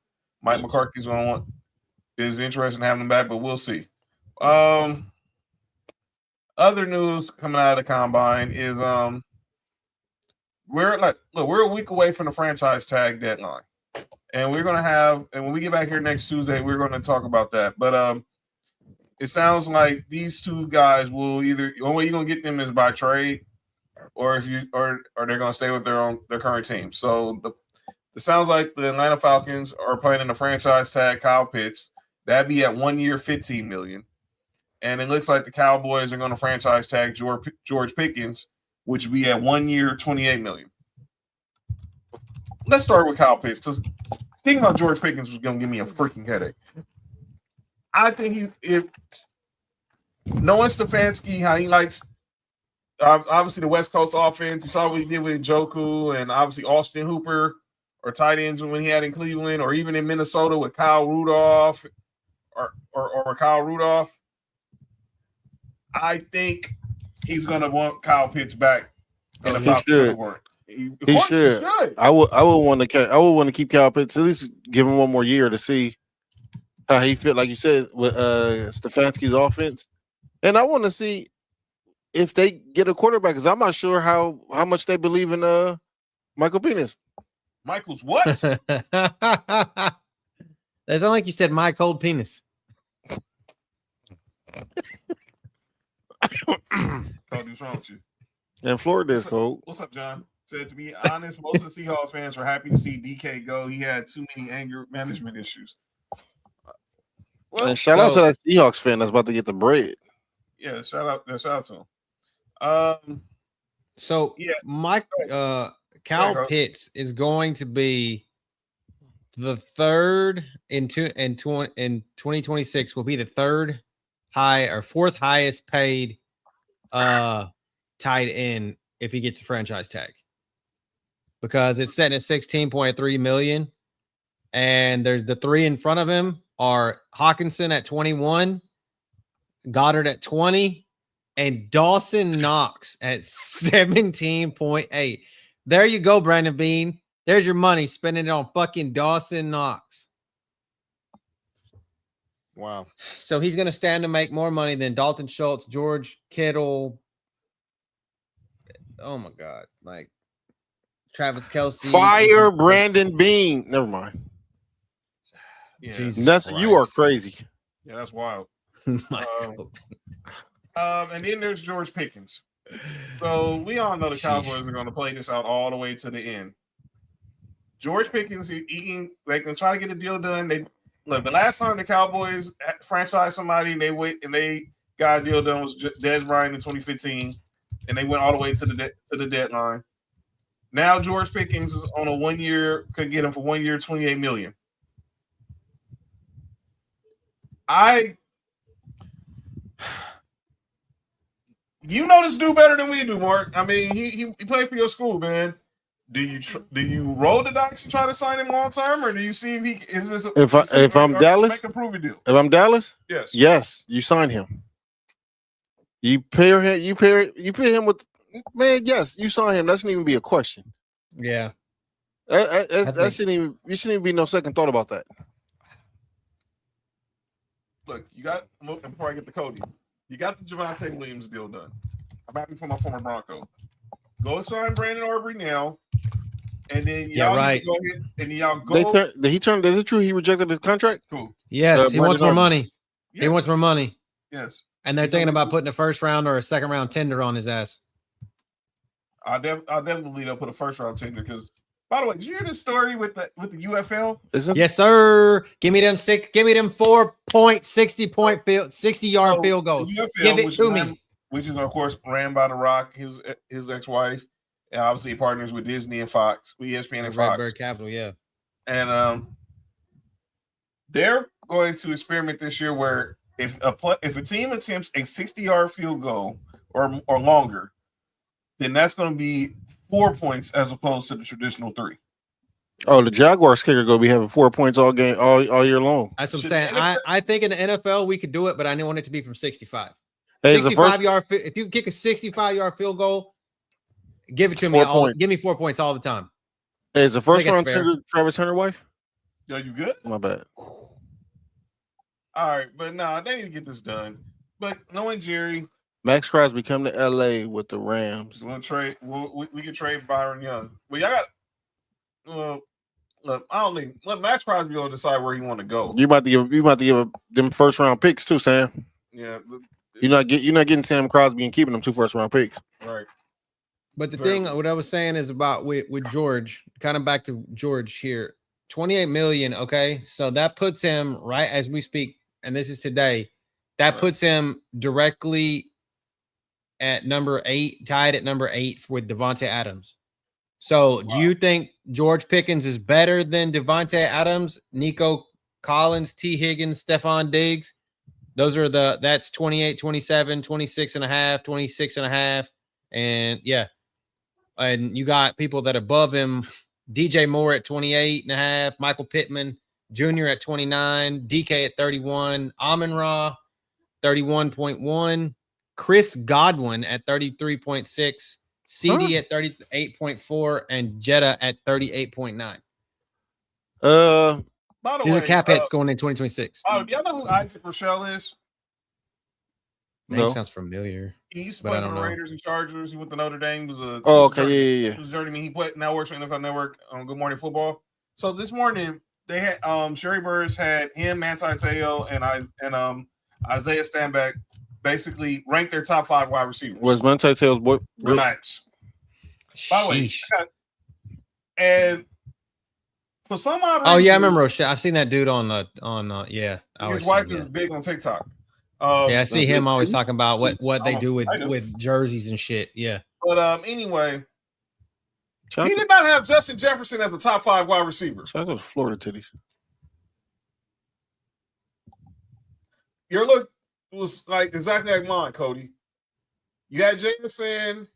Mike McCarthy's is interested in having him back, but we'll see. Other news coming out of the combine is we're a week away from the franchise tag deadline, and we're gonna have. And when we get back here next Tuesday, we're going to talk about that. But it sounds like these two guys will either the only way you're gonna get them is by trade, or or they're gonna stay with their current team. So it sounds like the Atlanta Falcons are planning a franchise tag Kyle Pitts. That'd be at 1 year, $15 million. And it looks like the Cowboys are going to franchise tag George Pickens, which would be at 1 year, $28 million. Let's start with Kyle Pitts, because thinking about George Pickens was going to give me a freaking headache. I think knowing Stefanski, how he likes obviously the West Coast offense, you saw what he did with Njoku and obviously Austin Hooper or tight ends when he had in Cleveland, or even in Minnesota with Kyle Rudolph or Kyle Rudolph. I think he's going to want Kyle Pitts back in the Falcons. He should. I would want to keep Kyle Pitts, at least give him one more year to see how he fit, like you said, with Stefanski's offense. And I want to see if they get a quarterback, because I'm not sure how much they believe in Michael Penis. Michael's what? That's not like you said my cold penis. What's wrong with you? And Florida is cold. What's up, John? Said, to be honest, most of the Seahawks fans were happy to see DK go. He had too many anger management issues. Well, and shout out to that Seahawks fan that's about to get the bread. Yeah, shout out to him. Kyle Pitts is going to be the third in 2026 will be the third high or fourth highest paid tight end if he gets a franchise tag, because it's set at 16.3 million, and there's the three in front of him are Hawkinson at 21, Goddard at 20, and Dawson Knox at 17.8. There you go, Brandon Bean. There's your money. Spending it on fucking Dawson Knox. Wow. So he's going to stand to make more money than Dalton Schultz, George Kittle. Oh, my God. Like Travis Kelce. Fire Brandon Bean. Never mind. Yeah, you are crazy. Yeah, that's wild. And then there's George Pickens. So we all know the Cowboys are going to play this out all the way to the end. George Pickens, they can try to get a deal done. The last time the Cowboys franchised somebody and they got a deal done was Dez Bryant in 2015, and they went all the way to the deadline. Now George Pickens is on a 1 year, could get him for 1 year, $28 million. You know this dude better than we do, Mark. I mean, he played for your school, man. Do you roll the dice and try to sign him long term, or do you see if he is this? If I'm Dallas, make a prove it deal. If I'm Dallas, yes, you sign him. You pair him with, man. Yes, you sign him. That shouldn't even be a question. Yeah, That shouldn't even. You shouldn't even be no second thought about that. Look, you got before I get to Cody, you got the Javonte Williams deal done. I'm happy for my former Bronco. Go sign Brandon Aubrey now, and then y'all need to go ahead and y'all go. Did he turn? Is it true he rejected the contract? Cool. Yes, he wants more money. Yes. He wants more money. Yes. And they're thinking about putting a first round or a second round tender on his ass. I'll definitely put a first round tender because. By the way, did you hear this story with the UFL? Yes, sir. Give me them 4 point 60-yard field goals. UFL, Give it to me. Which is of course ran by The Rock, his ex-wife, and obviously partners with Disney and Fox, with ESPN and Fox. Redbird Capital, yeah. And they're going to experiment this year where if a team attempts a 60-yard field goal or longer, then that's going to be 4 points as opposed to the traditional 3. Oh, the Jaguars kicker gonna be having 4 points all year long. That's what I'm saying. I think in the NFL we could do it, but I want it to be from 65. Hey, 65-yard. If you kick a 65-yard field goal, give it to me. Give me 4 points all the time. Hey, is the first round tender Travis Hunter wife? Yo, you good? My bad. All right, but they need to get this done. But knowing Jerry. Max Crosby come to LA with the Rams. We'll trade. We can trade Byron Young. Well, y'all got. Look, I don't think. Let Max Crosby will decide where he want to go. You about to give them first round picks too, Sam. Yeah. You're not getting Sam Crosby and keeping them 2 first round picks. Right. But the thing, what I was saying is about with George. Kind of back to George here. $28 million. Okay, so that puts him right as we speak, and this is today. That puts him directly at number 8, tied at number 8 with Devontae Adams. So do you think George Pickens is better than Devontae Adams, Nico Collins, T. Higgins, Stephon Diggs? That's 28, 27, 26 and a half, 26 and a half. And yeah. And you got people that are above him, DJ Moore at 28 and a half, Michael Pittman Jr. at 29, DK at 31, Amon-Ra 31.1. Chris Godwin at 33.6, CD at 38.4, and Jetta at 38.9. By the These way, are cap hits going in 2026. Y'all know who Isaac Rochelle is? Name sounds familiar. He used to play for the Raiders and Chargers. He went to Notre Dame. He was journeyman. He now works for NFL Network on Good Morning Football. So this morning they had Sherry Burris had him, Manti Te'o, and Isaiah Stanback basically ranked their top 5 wide receivers. Was Manti Te'o's boy? Nice. By the way, and for some odd reason, I remember Rochelle. I've seen that dude on his wife is big on TikTok. I see him always talking about what they do with jerseys and shit. Yeah. But anyway, he did not have Justin Jefferson as the top 5 wide receiver. Shout out to Florida titties. Your look was like exactly like mine, Cody. You had Jameson.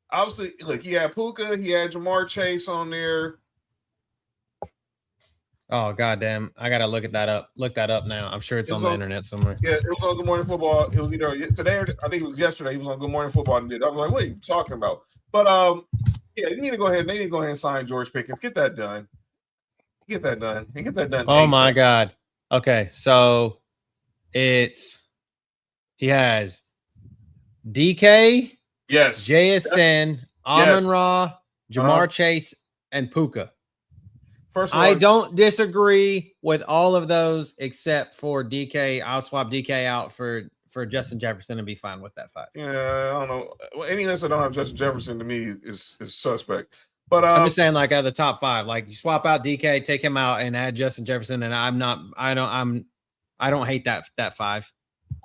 Obviously, look, he had Puka, he had Jamar Chase on there. Oh goddamn! I gotta look that up now. I'm sure it's on the internet somewhere. Yeah, it was on Good Morning Football. It was either today or I think it was yesterday. He was on Good Morning Football and did. I was like, "What are you talking about?" But yeah, you need to go ahead. They need to go ahead and sign George Pickens. Get that done. Get that done. And get that done. Oh my God. Okay, so he has DK, yes, JSN, Amon-Ra, Jamar Chase, and Puka. First of all, I don't disagree with all of those except for DK. I'll swap DK out for Justin Jefferson and be fine with that 5. Yeah, I don't know. Well, any list I don't have Justin Jefferson to me is suspect. But I'm just saying, like, out of the top 5, like you swap out DK, take him out, and add Justin Jefferson, and I don't hate that 5.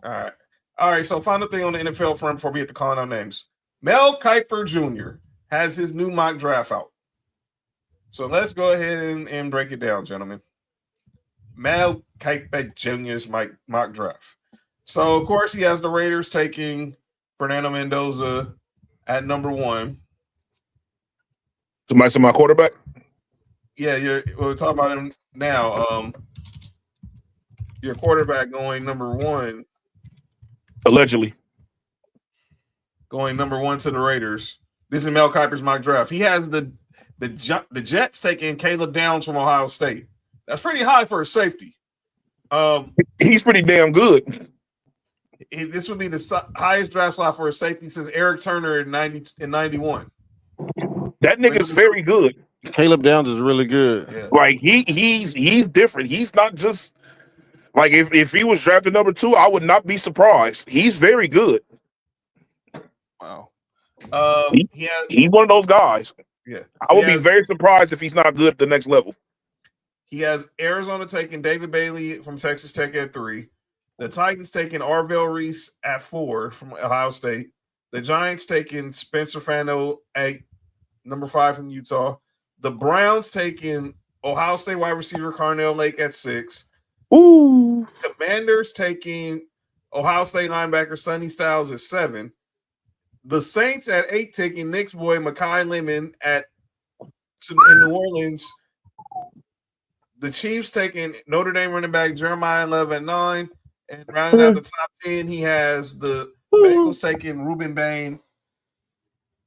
All right. So final thing on the NFL front before we get to calling out names. Mel Kiper Jr. has his new mock draft out. So let's go ahead and break it down, gentlemen. Mel Kiper Jr.'s mock draft. So, of course, he has the Raiders taking Fernando Mendoza at number 1. Somebody say my quarterback? Yeah, we'll talk about him now. Your quarterback going number 1. Allegedly. Going number 1 to the Raiders. This is Mel Kiper's mock draft. He has the The Jets taking Caleb Downs from Ohio State. That's pretty high for a safety. He's pretty damn good. This would be the highest draft slot for a safety since Eric Turner in 91. That nigga's very good. Caleb Downs is really good. Yeah. Like he's different. He's not just like if he was drafted number 2, I would not be surprised. He's very good. Wow. He's one of those guys. Yeah. I would be very surprised if he's not good at the next level. He has Arizona taking David Bailey from Texas Tech at 3. The Titans taking Arvell Reese at 4 from Ohio State. The Giants taking Spencer Fano at number 5 from Utah. The Browns taking Ohio State wide receiver Carnell Lake at 6. Ooh. Commanders taking Ohio State linebacker Sonny Styles at 7. The Saints at 8 taking Knicks boy Mekhi Lemon in New Orleans. The Chiefs taking Notre Dame running back Jeremiah Love at 9. And rounding out the top 10, he has the Bengals taking Ruben Bain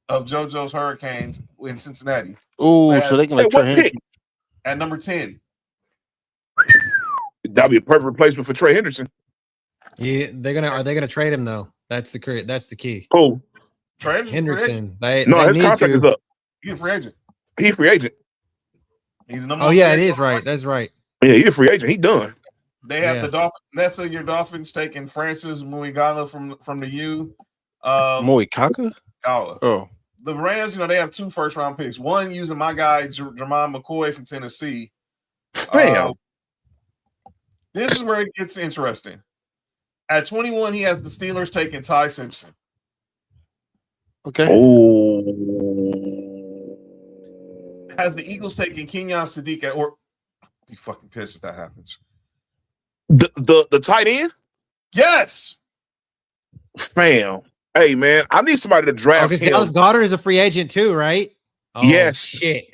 of JoJo's Hurricanes in Cincinnati. Oh, so they can like Trey Henderson at number 10. That'd be a perfect replacement for Trey Henderson. Yeah, are they gonna trade him though? That's the key. Cool. Trey Henderson. His contract is up. He's a free agent. He's a free agent. He's number Oh yeah, it is right. That's right. Yeah, he's a free agent. He done. They have the Dolphins. That's your Dolphins taking Francis Muigala from the U. Muikaka? Oh. The Rams, they have 2 first-round picks. One using my guy, Jermon McCoy from Tennessee. Damn. This is where it gets interesting. At 21, he has the Steelers taking Ty Simpson. Okay. Oh. Has the Eagles taking Kenyon Sadiq or be fucking pissed if that happens. The tight end? Yes. Fam. Hey man, I need somebody to draft him. Dallas Goedert is a free agent too, right? Oh, yes. Shit.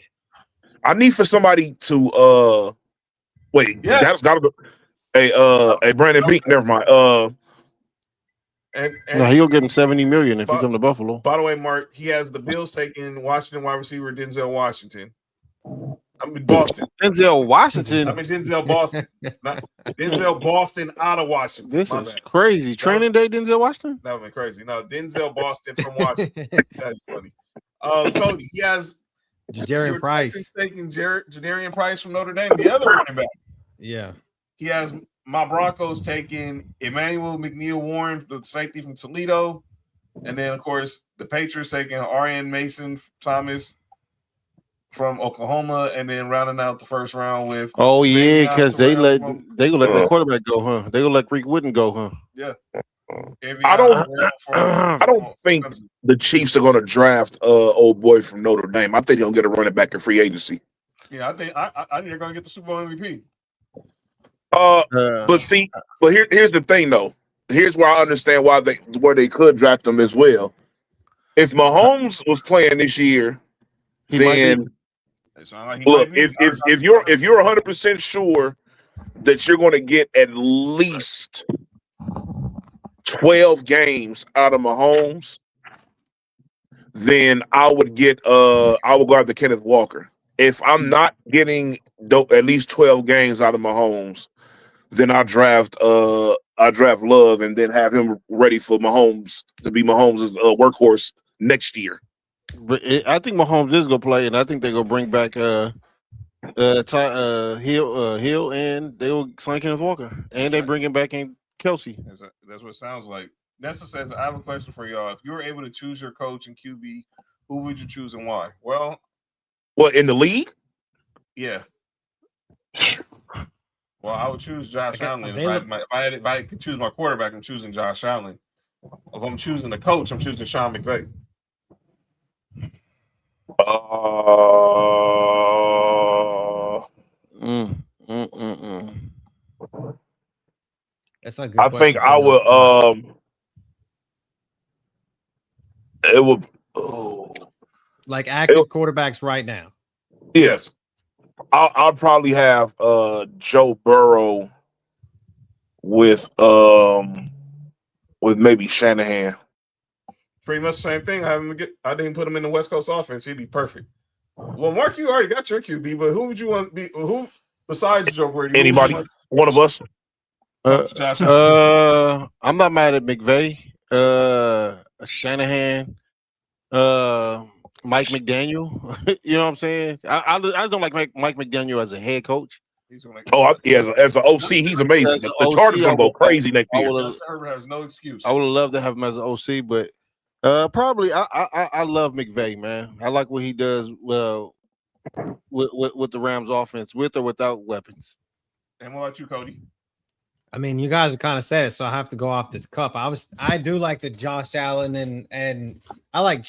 I need for somebody to wait. Yeah. That's gotta be. Hey, Brandon Beak. Never mind. No, he'll give him $70 million if he come to Buffalo. By the way, Mark, he has the Bills taking Washington wide receiver Denzel Washington. I'm in Boston. Denzel Washington. I'm in Denzel Boston. Not Denzel Boston out of Washington. This is crazy. Training day, Denzel Washington? That would be crazy. No, Denzel Boston from Washington. That's funny. Cody, he has Jadarian Price. Taking Jadarian Price from Notre Dame, the other running back. Yeah. He has my Broncos taking Emmanuel McNeil Warren, the safety from Toledo. And then, of course, the Patriots taking Arian Mason Thomas from Oklahoma, and then rounding out the first round with because they gonna let the quarterback go, huh? They gonna let Greek Wooden go, huh? Yeah. I don't think the Chiefs are gonna draft old boy from Notre Dame. I think he'll get a running back in free agency. Yeah, I think they're gonna get the Super Bowl MVP. But here's the thing though. Here's where I understand where they could draft him as well. If Mahomes was playing this year, then look, if you're 100% sure that you're going to get at least 12 games out of Mahomes, then I would go after Kenneth Walker. If I'm not getting at least 12 games out of Mahomes, then I draft Love and then have him ready for Mahomes to be Mahomes' workhorse next year. But I think Mahomes is gonna play, and I think they're gonna bring back Hill, and they will sign Kenneth Walker, and they bring him back in Kelsey. That's what it sounds like. Nessa says, "I have a question for y'all. If you were able to choose your coach and QB, who would you choose and why?" Well, in the league? Yeah. Well, I would choose Josh Allen. If I could choose my quarterback, I'm choosing Josh Allen. If I'm choosing a coach, I'm choosing Sean McVay. That's a good I think I would. It would. Like active quarterbacks right now. Yes. I'll probably have Joe Burrow with maybe Shanahan. Pretty much the same thing. I didn't put him in the West Coast offense. He'd be perfect. Well, Mark, you already got your QB, but who would you want to be? Who besides Joe Brady? Anybody, one of us. Josh. I'm not mad at McVay. Shanahan. Mike McDaniel. You know what I'm saying? I don't like Mike McDaniel as a head coach. As an OC, he's amazing. As an The OC, Chargers gonna go crazy next year. Justin Herbert has no excuse. I would have loved to have him as an OC, but probably I love McVay, man. I like what he does well with the Rams offense, with or without weapons. And what about you, Cody? I mean, you guys have kind of said it, so I have to go off this cuff. I do like the Josh Allen and I like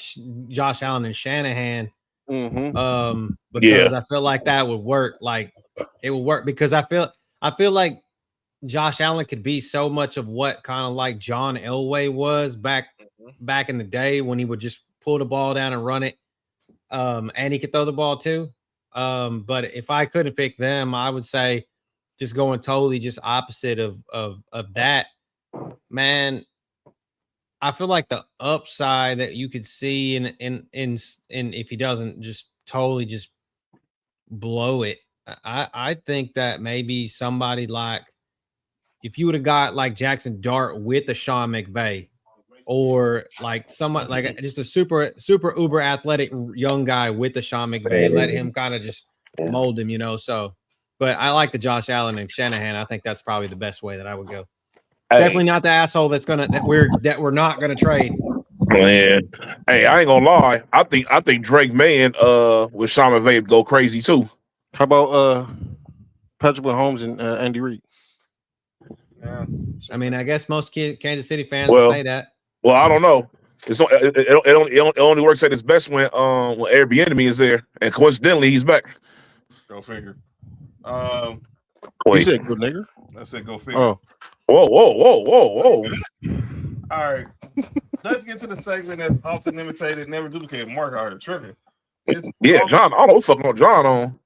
Josh Allen and Shanahan. Because I feel like that would work. Like it would work because I feel like Josh Allen could be so much of what kind of like John Elway was back in the day when he would just pull the ball down and run it. And he could throw the ball too. But if I couldn't pick them, I would say just going totally just opposite of that, man. I feel like the upside that you could see in if he doesn't just totally just blow it, I think that maybe somebody like if you would have got like Jackson Dart with a Sean McVay, or like someone like just a super uber athletic young guy with the Sean McVay, let him kind of just mold him, you know. So, but I like the Josh Allen and Shanahan. I think that's probably the best way that I would go. Definitely not the asshole that we're not gonna trade. Man, hey, I ain't gonna lie. I think Drake May with Sean McVay go crazy too. How about Patrick Mahomes and Andy Reid? Yeah. I mean, I guess most Kansas City fans will say that. Well, I don't know. It only works at its best when Airbnb is there, and coincidentally, he's back. Go figure. You said good nigga. I said go figure. Oh. Whoa. All right. Let's get to the segment that's often imitated, never duplicated. Mark already tripping. John. I don't know what fucking on John on.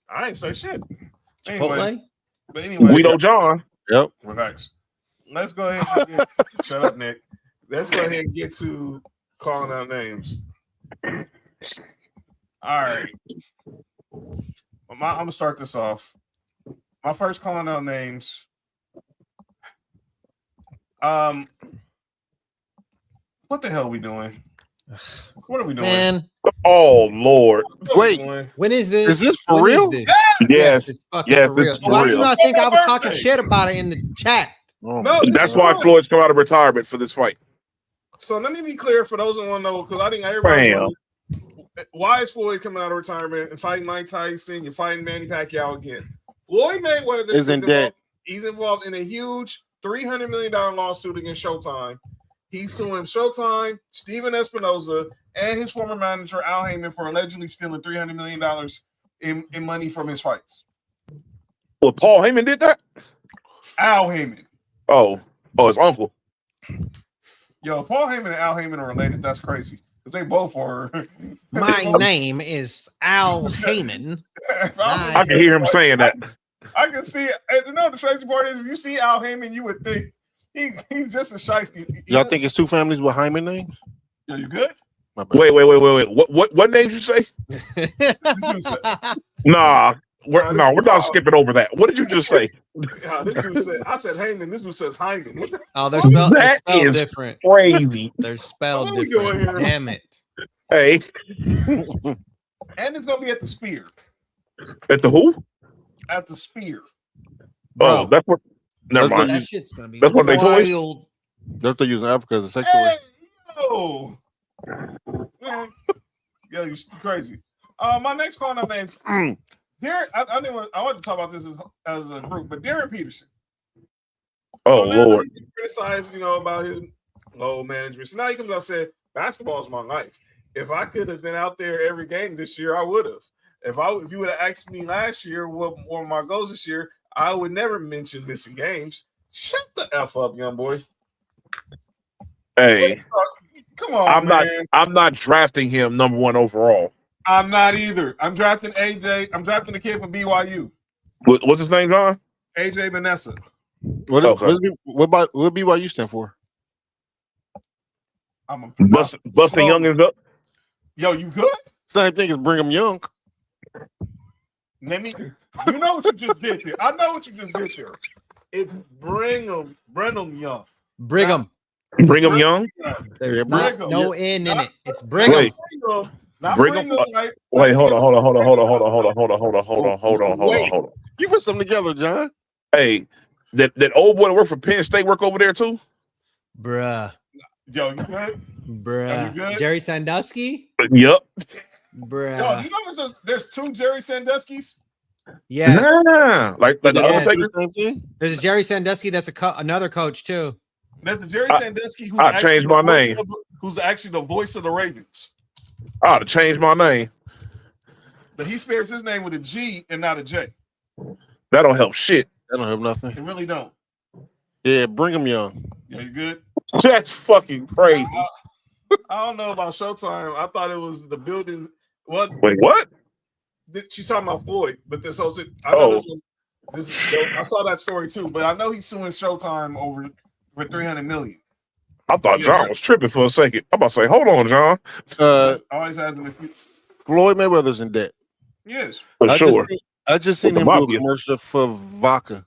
I ain't say shit. Anyway, We know John. Yep. Relax. Let's go ahead and get shut up, Nick. Let's go ahead and get to calling out names. All right. I'm gonna start this off. My first calling out names. What the hell are we doing? What are we doing? man. Oh Lord! Wait, When is this? is this for real? Yes. It's fucking Yes, for real. it's for Why do real. you not think I was Happy talking birthday. shit about it in the chat? Oh, No, That's why Floyd's come out of retirement for this fight. So let me be clear for those who want to know, because I think everybody. Bam. Why is Floyd coming out of retirement and fighting Mike Tyson? You're fighting Manny Pacquiao again. Floyd Mayweather is in debt. He's involved in a huge $300 million lawsuit against Showtime. He's suing Showtime, Steven Espinoza, and his former manager Al Heyman for allegedly stealing $300 million in money from his fights. Well, Paul Heyman did that. Al Heyman. Oh, his uncle. Yo, Paul Heyman and Al Heyman are related. That's crazy. Because they both are. My name is Al Heyman. I can hear him saying that. I can see it. And you know the crazy part is if you see Al Heyman, you would think he's just a shiesty. Y'all think it's two families with Hyman names? Yo, you good? My bad. Wait. What names you say? Nah, we're not skipping over that. What did you just say? This dude said, I said Heyman. This dude says Hyman. What the Oh, they're spelled That is different. crazy. They're spelled What are we doing different. here? Damn it. Hey, And it's gonna be at the Spear. at the who? At the Spear. Oh, that's what. Never That's mind. That shit's gonna be That's what they toys? wild. They're still using Africa as a sex Hey, toy. yo. Man, yo, you crazy. My next call out names. Darren, I want to talk about this as a group, but Darren Peterson. Oh now Lord. he criticized, about his low management. So now he comes out and said, "Basketball is my life. If I could have been out there every game this year, I would have. If you would have asked me last year what were my goals this year, I would never mention missing games. Shut the F up, young boy. Hey, Come on, man. I'm not drafting him number 1 overall. I'm not either. I'm drafting AJ. I'm drafting the kid from BYU. What's his name, John? AJ Vanessa. What BYU stand for? I'm a Busting youngins up. Yo, you good? Same thing as Brigham Young. Let me. You know what you just did here. I know what you just did here. It's Brigham Young. Brigham. Brigham Young. There's Brigham. not no N in it. It's Brigham. Wait. Not Brigham. like, Wait, hold on. You put something together, John. Hey, that old boy that worked for Penn State work over there too? Bruh. Yo, you good? Are Bruh. you good? Jerry Sandusky? Yep. Bruh. Yo, you know there's two Jerry Sandusky's? Yes. Nah. Like the Yes. Undertaker. Same thing. There's a Jerry Sandusky that's another coach too. There's a Jerry Sandusky who's I actually changed my name. Who's actually the voice of the Ravens. I ought to change my name. But he spares his name with a G and not a J. That don't help shit. That don't help nothing. It really don't. Yeah, Brigham Young. Yeah, you good? That's fucking crazy. I don't know about Showtime. I thought it was the building. What? Wait, what? She's talking about Floyd, but this whole I saw that story too, but I know he's suing Showtime over for $300 million. I thought John was tripping for a second. I'm about to say, hold on, John. Always has an Floyd Mayweather's in debt. Yes. For sure. I just seen With him the do a mafia. commercial for vodka.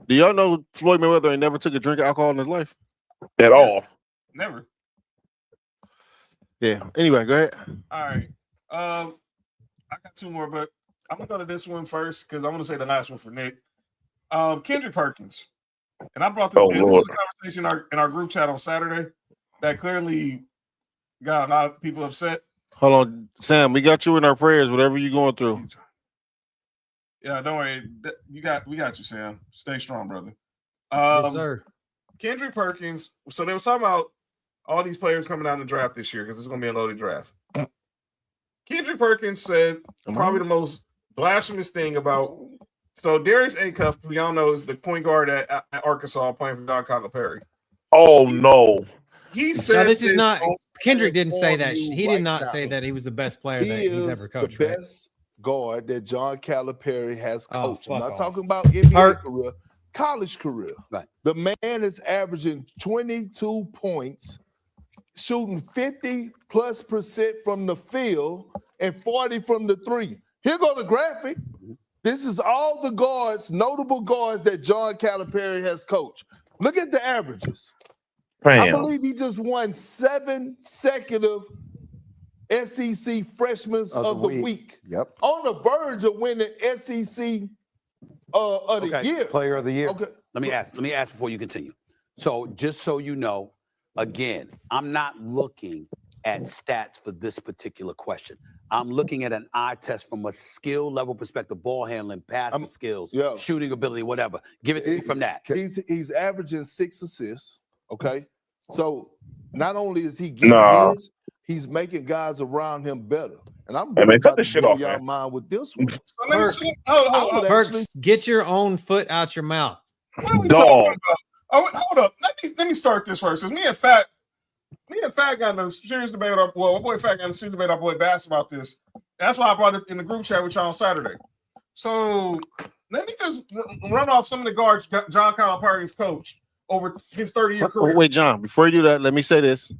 Do y'all know Floyd Mayweather ain't never took a drink of alcohol in his life? At all. Never. Yeah. Anyway, go ahead. All right. I got two more, but I'm gonna go to this one first because I want to say the last one for Nick. Kendrick Perkins, and I brought this. Oh, This Lord. was a conversation in our group chat on Saturday that clearly got a lot of people upset. Hold on, Sam. We got you in our prayers, whatever you're going through. Yeah, don't worry. We got you, Sam. Stay strong, brother. Yes, sir. Kendrick Perkins. So they were talking about all these players coming out in the draft this year because it's going to be a loaded draft. Kendrick Perkins said probably the most blasphemous thing about. So Darius Acuff, we all know, is the point guard at Arkansas playing for John Calipari. Oh, no. He said No, this is not. on Kendrick didn't say that. you He right did not now. say that he was the best player He that he's is ever coached. the Right? best guard that John Calipari has Oh, coached. I'm fuck not off. talking about NBA Hurt. career, college career. Right. The man is averaging 22 points, shooting 50+% from the field and 40 from the three. Here go the graphic. This is all the guards, notable guards that John Calipari has coached. Look at the averages. I Damn. believe he just won 7 consecutive SEC Freshmen of the Week. Yep. On the verge of winning SEC of the year. Player of the year. Okay. Let me ask before you continue. So just so you know, again, I'm not looking at stats for this particular question. I'm looking at an eye test from a skill level perspective, ball handling, passing skills, yeah. shooting ability, whatever. Give it to me from that. He's averaging 6 assists. Okay. So not only is he getting Nah. his, he's making guys around him better. And I'm Hey, man, cut about this to shit blow off, y'all man. mind with this one. So let me- hold on. Perks, get your own foot out your mouth. What are we Dog. talking about? Hold up. Let me start this first because me and Fat got in a serious debate. My boy Fat got in a serious debate. Our boy Bass about this. That's why I brought it in the group chat with y'all on Saturday. So let me just run off some of the guards John Calipari's coached over his 30-year career. Wait, John. Before you do that, let me say this.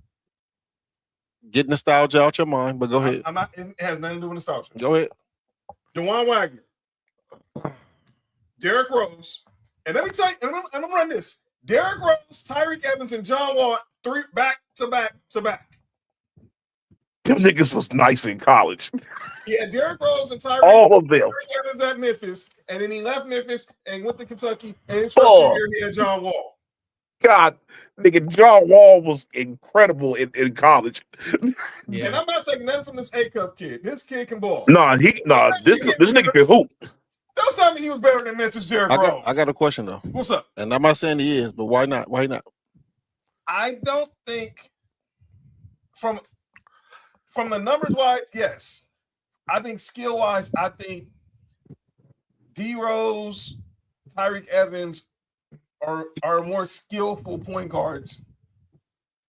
Get nostalgia out your mind, but go ahead. I'm not. It has nothing to do with nostalgia. Go ahead. DeJuan Wagner, Derrick Rose, and let me tell you, and I'm gonna run this. Derrick Rose, Tyreek Evans, and John Wall, 3 back to back to back. Them niggas was nice in college. Yeah, Derrick Rose and Tyreek All of them. Evans at Memphis, and then he left Memphis and went to Kentucky, and his first year he had John Wall. God, nigga, John Wall was incredible in college. Yeah. And I'm not taking nothing from this A-Cup kid. This kid can ball. This nigga can hoop. Don't tell me he was better than Memphis Derrick Rose. I got a question though. What's up? And I'm not saying he is, but why not? Why not? I don't think from the numbers wise, yes. I think skill wise, I think D Rose, Tyreek Evans are more skillful point guards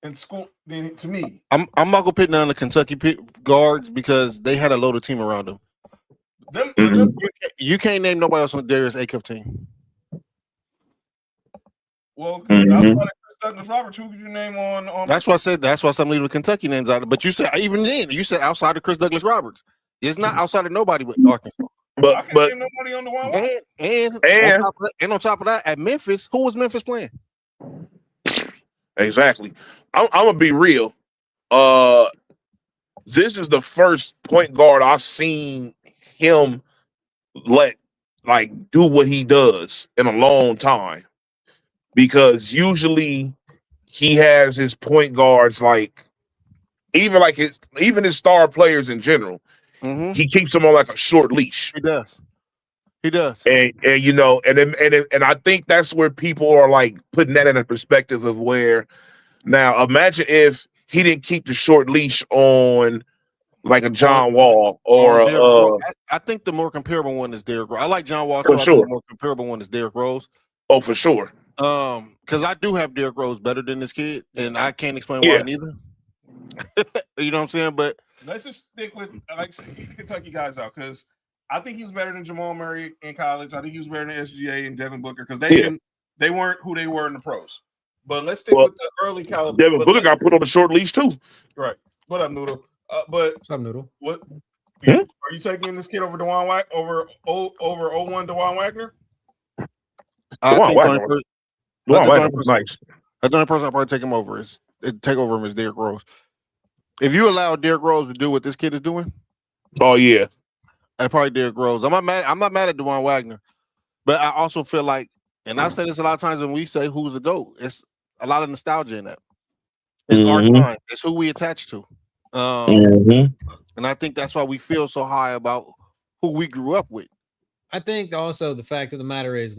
in school than to me. I'm not gonna put down the Kentucky guards because they had a loaded team around them. You can't name nobody else on the Darius Acuff team. Well, I was about to Douglas Roberts, who could you name on? That's why I said. That's why some leaving Kentucky names out. But you said even then, you said outside of Chris Douglas Roberts. It's not outside of nobody with Arkansas. I can't name nobody on the one. And on top of that, at Memphis, who was Memphis playing? Exactly. I'm gonna be real. This is the first point guard I've seen him do what he does in a long time. Because usually he has his point guards even his star players in general. Mm-hmm. He keeps them on like a short leash. He does. And I think that's where people are like putting that in a perspective of where now imagine if he didn't keep the short leash on like a John Wall or I think the more comparable one is Derrick Rose. I like John Wall for too. sure. I think the more comparable one is Derrick Rose. Oh, for sure. Because I do have Derrick Rose better than this kid, and I can't explain why neither. You know what I'm saying? But let's just stick with Kentucky guys out because I think he was better than Jamal Murray in college. I think he was better than SGA and Devin Booker because they weren't who they were in the pros. But let's stick with the early caliber. Devin Booker got put on the short leash too. Right. What up, Noodle? What's up, Noodle? What are you taking this kid over Dewan over 01 Dewan Wagner? Nice. That's the only person I'll probably take him over. Take over him is Derrick Rose. If you allow Derrick Rose to do what this kid is doing, oh yeah, that's probably Derrick Rose. I'm not mad at Dewan Wagner, but I also feel like, and I've said this a lot of times when we say who's the GOAT, it's a lot of nostalgia in that. It's our time. It's who we attach to. And I think that's why we feel so high about who we grew up with. I think also the fact of the matter is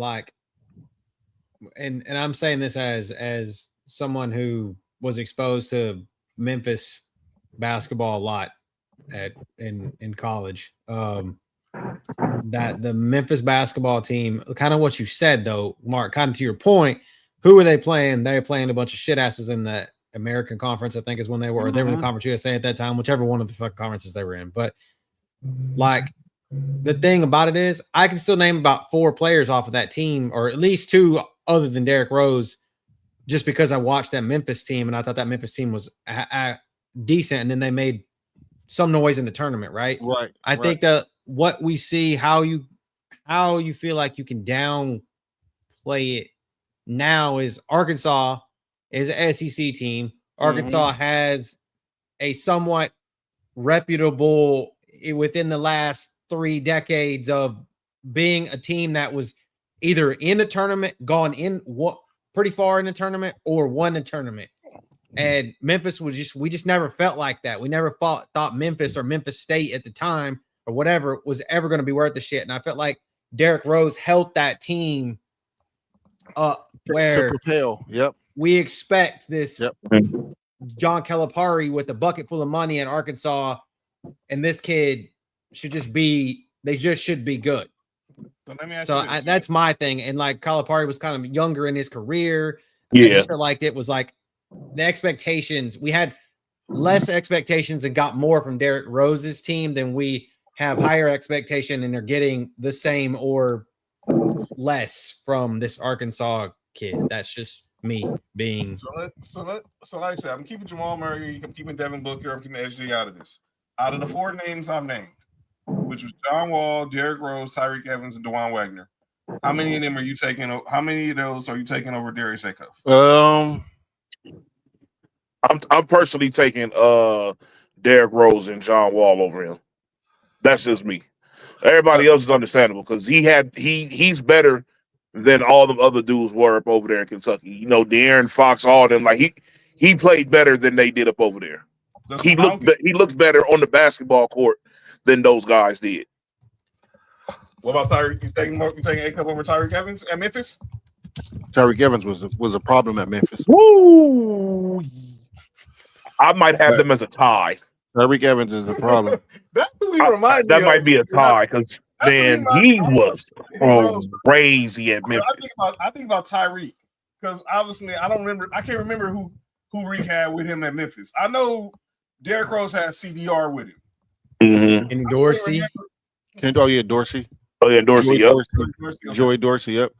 and I'm saying this as someone who was exposed to Memphis basketball a lot in college. That the Memphis basketball team, kind of what you said though, Mark, kind of to your point, who are they playing? They're playing a bunch of shit asses in the American Conference, I think is when they were, or they were the Conference USA at that time, whichever one of the fucking conferences they were in. But the thing about it is, I can still name about 4 players off of that team, or at least 2 other than Derrick Rose, just because I watched that Memphis team and I thought that Memphis team was decent, and then they made some noise in the tournament, right? Right. I think that what we see, how you feel like you can downplay it now is Arkansas is an SEC team. Arkansas has a somewhat reputable within the last 3 decades of being a team that was either in the tournament, gone in pretty far in the tournament, or won the tournament. And Memphis we just never felt like that. We never thought Memphis or Memphis State at the time or whatever was ever going to be worth the shit. And I felt like Derrick Rose helped that team up where to propel. Yep. We expect this John Calipari with a bucket full of money in Arkansas, and this kid should just be good. So let me ask so you this. that's my thing. And like Calipari was kind of younger in his career. Yeah. I just felt like it was like the expectations. We had less expectations and got more from Derrick Rose's team than we have higher expectation, and they're getting the same or less from this Arkansas kid. That's just me being. So like I said, I'm keeping Jamal Murray, I'm keeping Devin Booker, I'm keeping SG out of this. Out of the 4 names I've named, which was John Wall, Derrick Rose, Tyreke Evans, and Dewan Wagner, how many of them are you taking? How many of those are you taking over Darius Acuff? I'm personally taking Derrick Rose and John Wall over him. That's just me. Everybody else is understandable because he's better than all the other dudes were up over there in Kentucky. You know, De'Aaron Fox, all of them. Like he played better than they did up over there. He looked better on the basketball court than those guys did. What about Tyreke? You taking Acuff over Tyreke Evans at Memphis? Tyreke Evans was a problem at Memphis. Woo! I might have them as a tie. Tyreke Evans is a problem. That might be a tie because then he was crazy at Memphis. I think about Tyreke because obviously I can't remember who Reek had with him at Memphis. I know Derrick Rose had CDR with him. Mm-hmm. And Dorsey. Dorsey. Oh yeah, Dorsey. Joey Dorsey. Yep.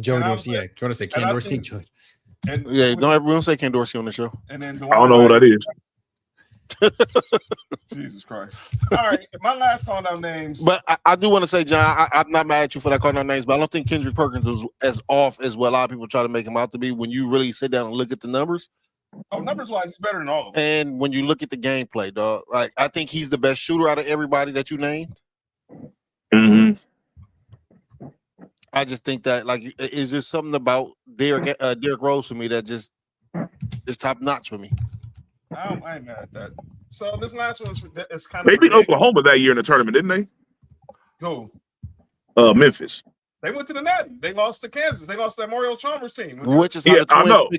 Joey Dorsey. Yeah. Do you want to say Ken Dorsey? And Yeah, don't everyone say Ken Dorsey on the show. And then I don't know who that is. Jesus Christ. All right, my last call down names. But I do want to say, John, I'm not mad at you for that calling out names, but I don't think Kendrick Perkins was as off as what a lot of people try to make him out to be when you really sit down and look at the numbers. Oh, numbers wise, he's better than all of them. And when you look at the gameplay, dog, like I think he's the best shooter out of everybody that you named. Mm-hmm. I just think that like it's just something about Derrick Rose for me that just is top notch for me. I ain't mad at that. So this last one's it's kind They of beat Oklahoma that year in the tournament, didn't they? Who? Memphis. They went to the Natty. They lost to Kansas. They lost to that Mario Chalmers team. Which is Yeah, I know.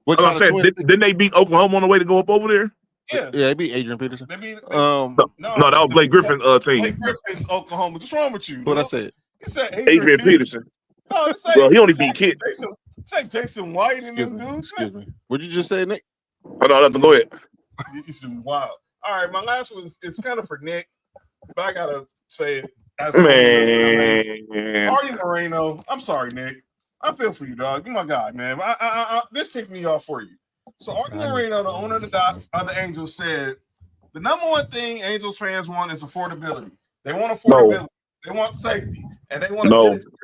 Which I'm saying, didn't they beat Oklahoma on the way to go up over there? Yeah, they beat Adrian Peterson. They beat, No, that was Blake Griffin team. Blake Griffin's Oklahoma. What's wrong with you? What I said? You said Adrian Peterson. No, Well, he only beat kids. It's like Jason White and them dudes. Excuse me. What'd you just say, Nick? Oh, no, nothing. Go ahead. Wow. All right, my last one it's kind of for Nick, but I gotta say it. Man. Artie Moreno. I'm sorry, Nick. I feel for you, dog. You're my guy, man. This ticked me off for you. So Artie Moreno, the owner of the Angels, said the number one thing Angels fans want is affordability. They want affordability. No. They want safety, and they want a good experience.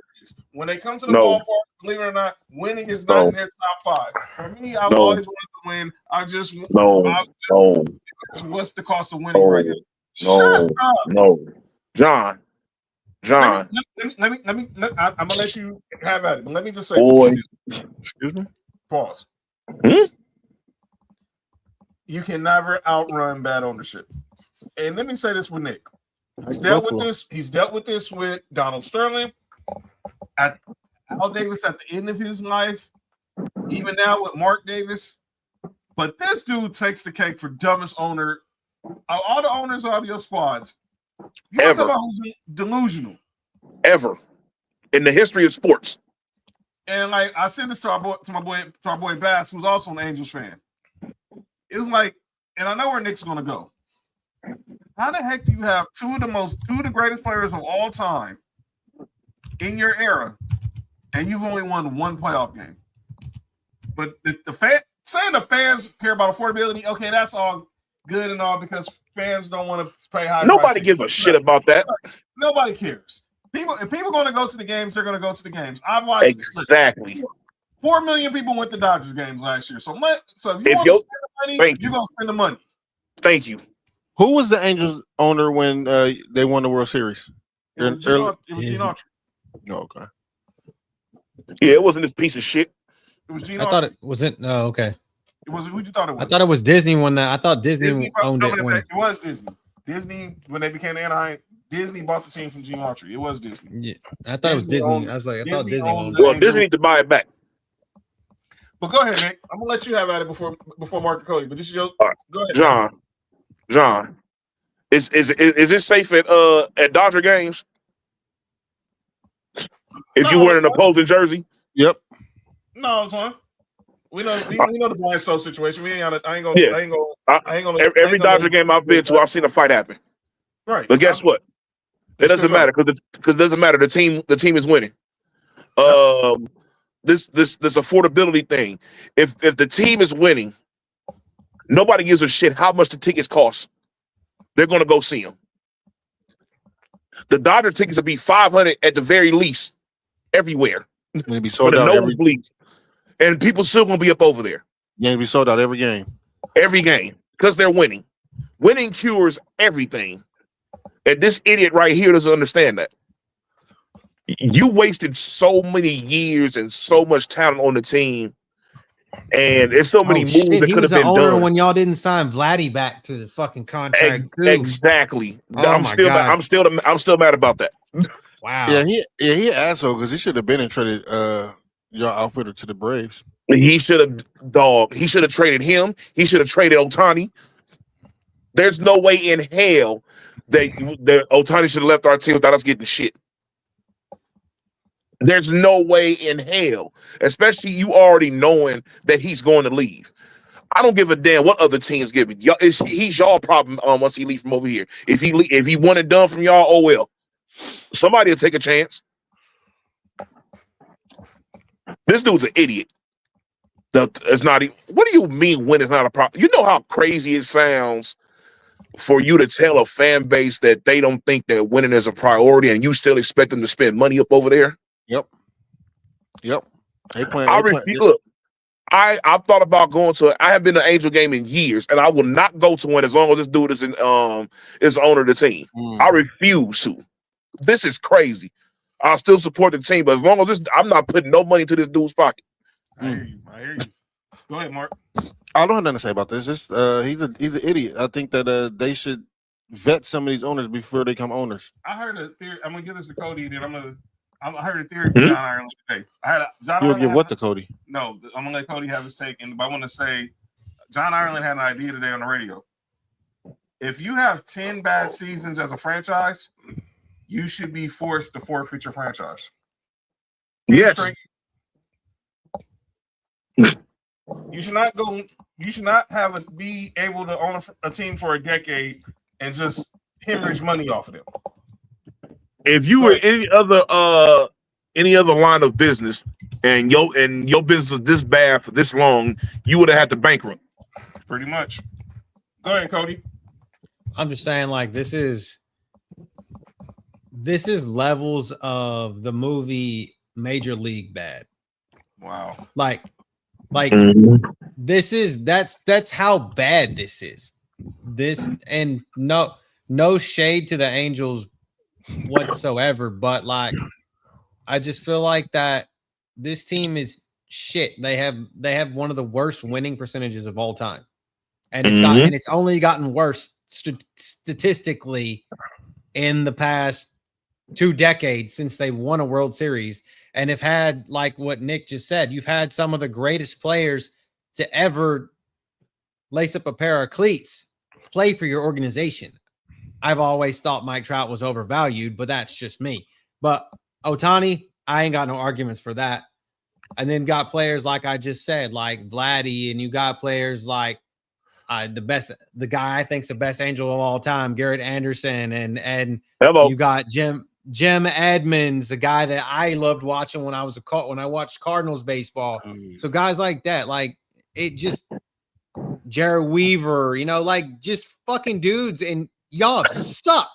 When they come to the ballpark, believe it or not, winning is not in their top 5. For me, I've always wanted to win. I just what's the cost of winning right now? Shut up. No, John. Let me. I'm gonna let you have at it. But let me just say, excuse me. Pause. You can never outrun bad ownership. And let me say this with Nick. He's dealt with this with Donald Sterling, at Al Davis at the end of his life, even now with Mark Davis. But this dude takes the cake for dumbest owner. All the owners of your squads. You want to talk about who's delusional? Ever in the history of sports. And like I said this to our boy Bass, who's also an Angels fan. It's like, and I know where Nick's gonna go. How the heck do you have two of the greatest players of all time in your era, and you've only won one playoff game? But saying the fans care about affordability, okay, that's all good and all because fans don't want to pay high. Nobody gives a shit about that. Nobody cares. If people going to go to the games, they're going to go to the games. I've watched exactly. 4 million people went to Dodgers games last year. So if you want to spend the money, you're going to spend the money. Thank you. Who was the Angels owner when they won the World Series? It was Gene Autry. No, okay. Yeah, it wasn't this piece of shit. It was Gene Autry. I thought it wasn't. Oh, okay. It was who you thought it was? I thought it was Disney when I thought Disney owned it. It was Disney. Disney when they became Anaheim. Disney bought the team from Gene Autry. It was Disney. Yeah, I thought it was Disney. I was like, I thought Disney owned it. Well, Disney need to buy it back. But go ahead, Nick. I'm gonna let you have at it before Mark Cody. But this is your go ahead. John. Is it safe at Dodger games? If you wear an opposing jersey? Yep. No, it's fine. We know the Brian Stowe situation. I ain't gonna. Every Dodger game I've been to, I've seen a fight happen. Right. But guess what? It doesn't matter because it doesn't matter. The team is winning. This affordability thing. If the team is winning, nobody gives a shit how much the tickets cost. They're gonna go see them. The Dodger tickets will be $500 at the very least everywhere. They be sold out every bleeds. And people still gonna be up over there. Yeah, be sold out every game. Every game. Because they're winning. Winning cures everything. And this idiot right here doesn't understand that. You wasted so many years and so much talent on the team. And there's so many moves that could have been done. When y'all didn't sign Vladdy back to the fucking contract. Exactly. Oh I'm still mad about that. Wow. Yeah, he an asshole because he should have been and traded your outfitter to the Braves. He should have traded him. He should have traded Ohtani. There's no way in hell that Ohtani should have left our team without us getting shit. There's no way in hell, especially you already knowing that he's going to leave. I don't give a damn what other teams give me. He's y'all problem once he leaves from over here. If he won and done from y'all, oh well. Somebody will take a chance. This dude's an idiot. It's not. What do you mean when it's not a problem? You know how crazy it sounds for you to tell a fan base that they don't think that winning is a priority, and you still expect them to spend money up over there. Yep. They playing. I refuse. Look, I've thought about going to. I have been to an Angel game in years, and I will not go to one as long as this dude is is owner of the team. I refuse to. This is crazy. I'll still support the team, but as long as I'm not putting no money into this dude's pocket. I hear you. Go ahead, Mark. I don't have nothing to say about this. He's an idiot. I think that they should vet some of these owners before they become owners. I heard a theory. I'm gonna give this to Cody, then I heard a theory from John Ireland today. You'll give what to Cody? No, I'm gonna let Cody have his take, but I want to say John Ireland had an idea today on the radio. If you have 10 bad seasons as a franchise, you should be forced to forfeit your franchise. Yes. You should not go. You should not be able to own a team for a decade and just hemorrhage money off of them. If you were any other line of business and your business was this bad for this long, you would have had to bankrupt. Pretty much. Go ahead, Cody. I'm just saying, like, this is levels of the movie Major League bad. Wow. Like that's how bad this is. This, and no shade to the Angels whatsoever, but like I just feel like that this team is shit. They have one of the worst winning percentages of all time. And it's only gotten worse statistically in the past 2 decades since they won a World Series, and have had, like what Nick just said, you've had some of the greatest players to ever lace up a pair of cleats play for your organization. I've always thought Mike Trout was overvalued, but that's just me. But Ohtani, I ain't got no arguments for that. And then got players like I just said, like Vladdy, and you got players like the guy I think's the best Angel of all time, Garrett Anderson, and you got Jim Edmonds, a guy that I loved watching when I watched Cardinals baseball. So guys like that, like it just Jared Weaver, like just fucking dudes, and y'all suck.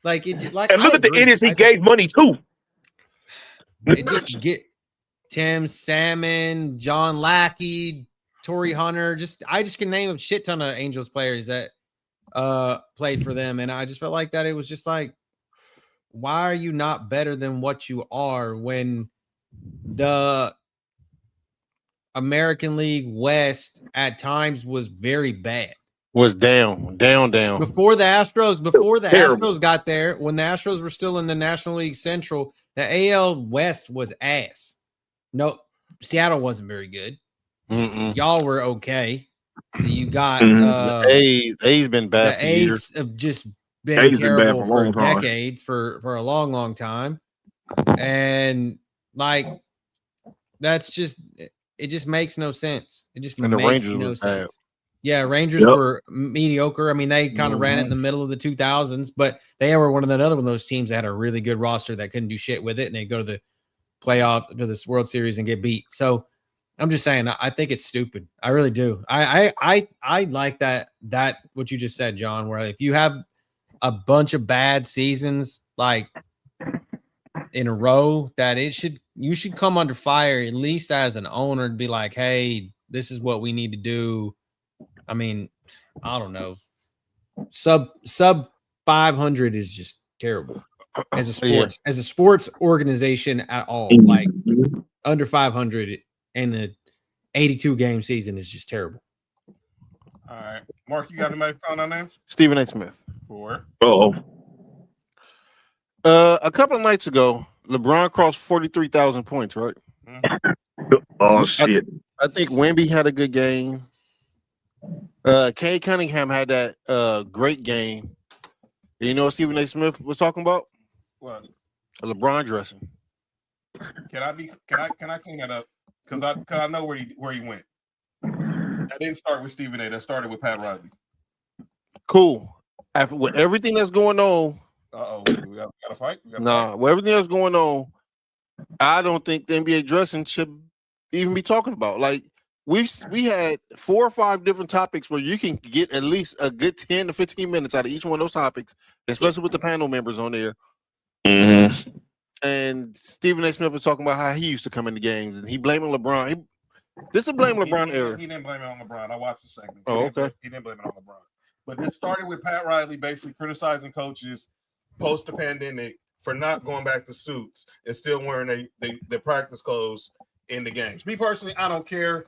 Like it, like and look at the idiots he gave money to. It just get Tim Salmon, John Lackey, Torrey Hunter. I just can name a shit ton of Angels players that played for them, and I just felt like that it was just like, why are you not better than what you are when the American League West at times was very bad? Was down. Before the Astros got there, when the Astros were still in the National League Central, the AL West was ass. No, Seattle wasn't very good. Y'all were okay. You got the A's been bad for years. years. Have just been terrible for decades, for a long, long time. And like that's just it just makes no sense. It just makes no sense. Bad. Yeah, Rangers were mediocre. I mean, they kind of ran it in the middle of the 2000s, but they were one of those teams that had a really good roster that couldn't do shit with it, and they go to the playoff, to this World Series, and get beat. So I'm just saying, I think it's stupid. I really do. I like that what you just said, John, where if you have a bunch of bad seasons like in a row, that you should come under fire at least as an owner to be like, hey, this is what we need to do. I mean, I don't know. Sub 500 is just terrible as a sports organization at all. Like under 500 in the 82 game season is just terrible. All right, Mark, you got anybody calling our names? Stephen A. Smith. For a couple of nights ago, LeBron crossed 43,000 points, right? Oh shit! I think Wemby had a good game. Cade Cunningham had that great game. You know what Stephen A. Smith was talking about? What? LeBron dressing. Can I clean that up? Because I know where he went. That didn't start with Stephen A. That started with Pat Riley. Cool. With everything that's going on. We got a fight? With everything that's going on, I don't think the NBA dressing should even be talking about. Like, we had 4 or 5 different topics where you can get at least a good 10 to 15 minutes out of each one of those topics, especially with the panel members on there. Mm-hmm. And Stephen A. Smith was talking about how he used to come into games, and he blaming LeBron. This is blame LeBron era. He didn't blame it on LeBron. I watched the segment. Oh, okay. He didn't blame it on LeBron. But it started with Pat Riley basically criticizing coaches post the pandemic for not going back to suits and still wearing their practice clothes in the games. Me personally, I don't care.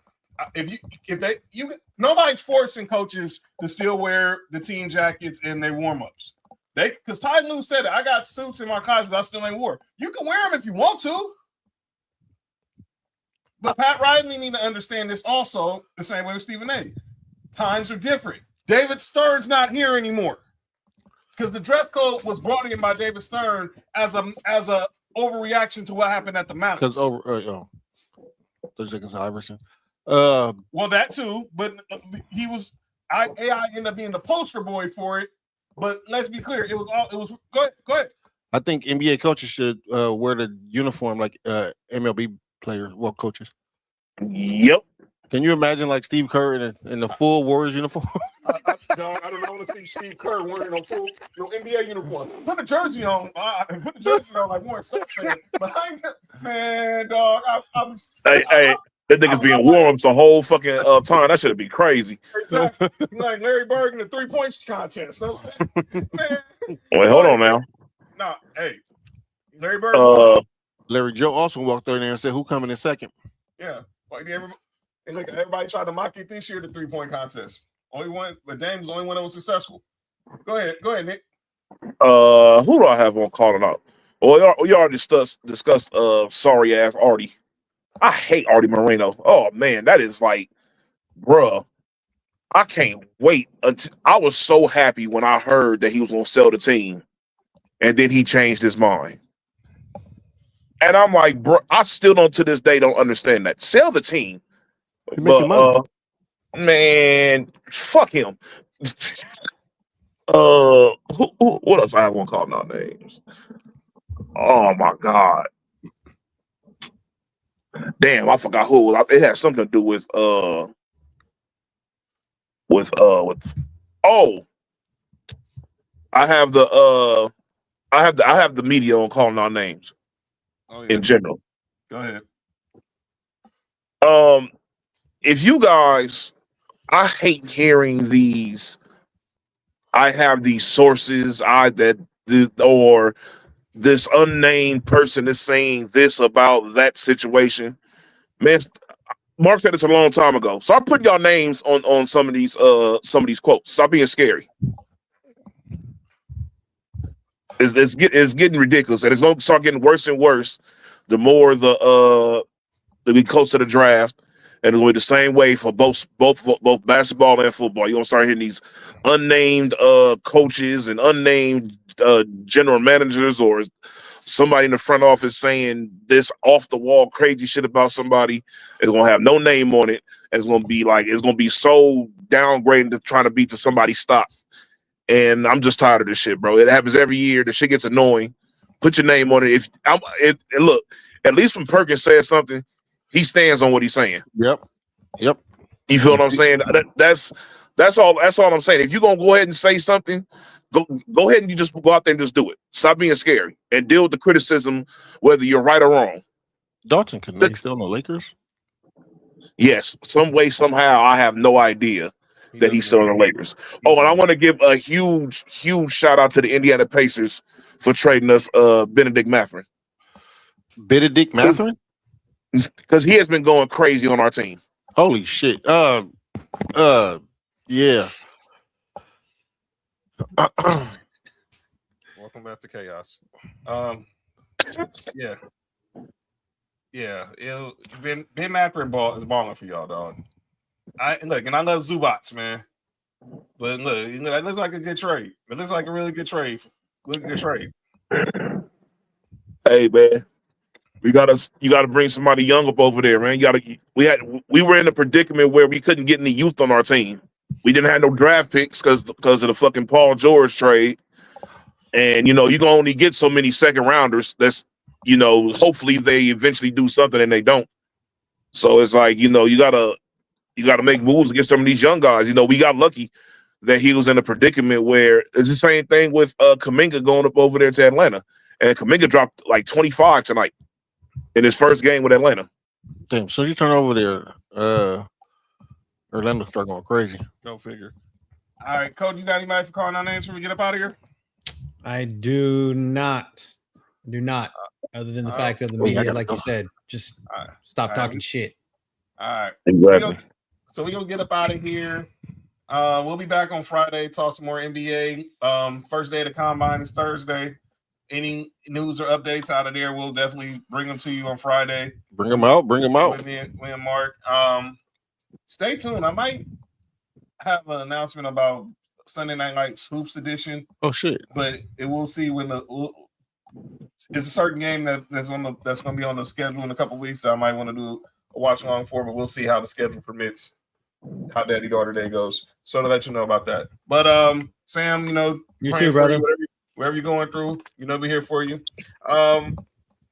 Nobody's forcing coaches to still wear the team jackets in their warm-ups. Because Ty Lue said it. I got suits in my closet I still ain't wore. You can wear them if you want to. But Pat Riley need to understand this also the same way with Stephen A. Times are different. David Stern's not here anymore because the dress code was brought in by David Stern as a overreaction to what happened at the Mountains. Because 30 seconds Iverson. Well, that too, but he was. AI ended up being the poster boy for it. But let's be clear, it was. Go ahead. I think NBA coaches should wear the uniform like MLB players, coaches. Yep. Can you imagine like Steve Kerr in the full Warriors uniform? I don't want to see Steve Kerr wearing no NBA uniform. Put the jersey on. Put the jersey on like Warren Sapp. Man, dog. Hey. That nigga's being warmed the whole fucking time. That should be crazy. Exactly. Like Larry Bird in the 3-point contest. Know what I'm saying? Man. Wait, hold on now. No, hey. Larry Bird. Larry Joe also walked in there and said, "Who coming in second?" Yeah. Like everybody tried to mock it this year, the 3-point contest. Only one, but Dame's the only one that was successful. Go ahead, Nick. Who do I have on calling out? Well, we already discussed sorry ass Artie. I hate Artie Moreno. Oh man, that is like, bruh. I can't wait until I was so happy when I heard that he was gonna sell the team, and then he changed his mind. And I'm like, bro, I still don't to this day don't understand that. Sell the team. But man, fuck him. What else I have one calling out names? Oh my god. Damn, I forgot who. It had something to do with I have the media on calling our names in general. Go ahead. If you guys, I hate hearing these. I have these sources. Or this unnamed person is saying this about that situation. Man, Mark said this a long time ago. Start putting y'all names on some of these quotes. Stop being scary. It's getting ridiculous, and it's going to start getting worse and worse the more we close to the draft. And it'll be the same way for both basketball and football. You're gonna start hitting these unnamed coaches and unnamed general managers, or somebody in the front office saying this off the wall crazy shit about somebody. It's gonna have no name on it. And it's gonna be so downgrading to trying to beat to somebody's stock. And I'm just tired of this shit, bro. It happens every year. The shit gets annoying. Put your name on it. Look, at least when Perkins says something, he stands on what he's saying. Yep. You feel what I'm saying? That's all I'm saying. If you're gonna go ahead and say something, go ahead and you just go out there and just do it. Stop being scary and deal with the criticism, whether you're right or wrong. Dalton, can they still on the Lakers? Yes, some way, somehow, I have no idea that he's still on the Lakers. Oh, and I want to give a huge shout out to the Indiana Pacers for trading us Benedict Mathurin. Benedict Mathurin? Because he has been going crazy on our team. Holy shit. Yeah. Welcome back to chaos. Yeah. Ben Mathurin is balling for y'all, dog. I love Zubats, man. But look, that looks like a good trade. It looks like a really good trade. Hey, man. You gotta bring somebody young up over there, man. We were in a predicament where we couldn't get any youth on our team. We didn't have no draft picks because of the fucking Paul George trade. And you can only get so many second rounders. That's hopefully they eventually do something and they don't. So it's like, you gotta You got to make moves against some of these young guys. You know, we got lucky that he was in a predicament where it's the same thing with Kuminga going up over there to Atlanta. And Kuminga dropped like 25 tonight in his first game with Atlanta. Damn, so you turn over there, Orlando start going crazy. Go figure. All right, Coach, you got anybody for calling on names before we get up out of here? I do not. Other than the fact of the media, like you said, just stop talking shit. All right. Exactly. So we're going to get up out of here. We'll be back on Friday, talk some more NBA. First day of the Combine is Thursday. Any news or updates out of there, we'll definitely bring them to you on Friday. Bring them out. With me and Mark. Stay tuned. I might have an announcement about Sunday Night Lights Hoops Edition. Oh shit! But we'll see when it's a certain game that's going to be on the schedule in a couple weeks. So I might want to do a watch along for, but we'll see how the schedule permits, how Daddy Daughter Day goes. So to let you know about that. But Sam, you know, you too, brother. Whatever you're going through, you know, we're here for you.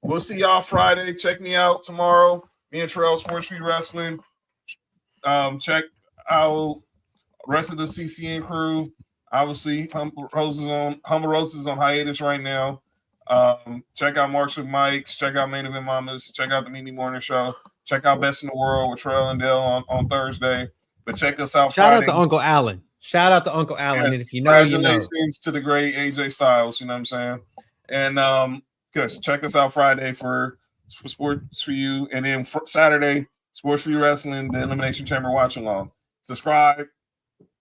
We'll see y'all Friday. Check me out tomorrow. Me and Terrell, Sports4U Wrestling. Check out rest of the CCN crew. Obviously, Humble Roses is on hiatus right now. Check out Marks with Mikes. Check out Main Event Mamas. Check out the Mimi Morning Show. Check out Best in the World with Terrell and Dale on Thursday. But check us out Shout Friday. out to Uncle Allen. Yeah. And if you know, congratulations to the great AJ Styles. You know what I'm saying? And check us out Friday for Sports4U, and then Saturday Sports4U Wrestling, the Elimination Chamber watch along. Subscribe,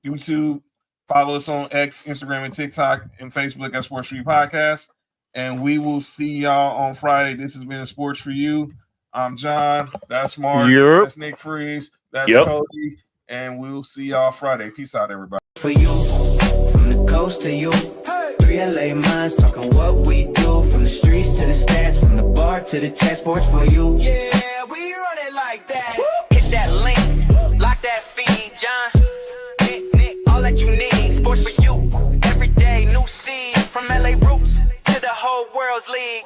YouTube, follow us on X, Instagram, and TikTok, and Facebook at Sports4U Podcast. And we will see y'all on Friday. This has been Sports4U. I'm John. That's Mark. Yep. That's Nick Freeze. That's Cody. And we'll see y'all Friday. Peace out, everybody. For you, from the coast to you, 3 LA minds talking what we do, from the streets to the stats, from the bar to the chat. Sports4U. Yeah, we run it like that. Hit that link, lock that feed, John. Nick, all that you need. Sports4U, every day, new seed, from LA roots to the whole world's league.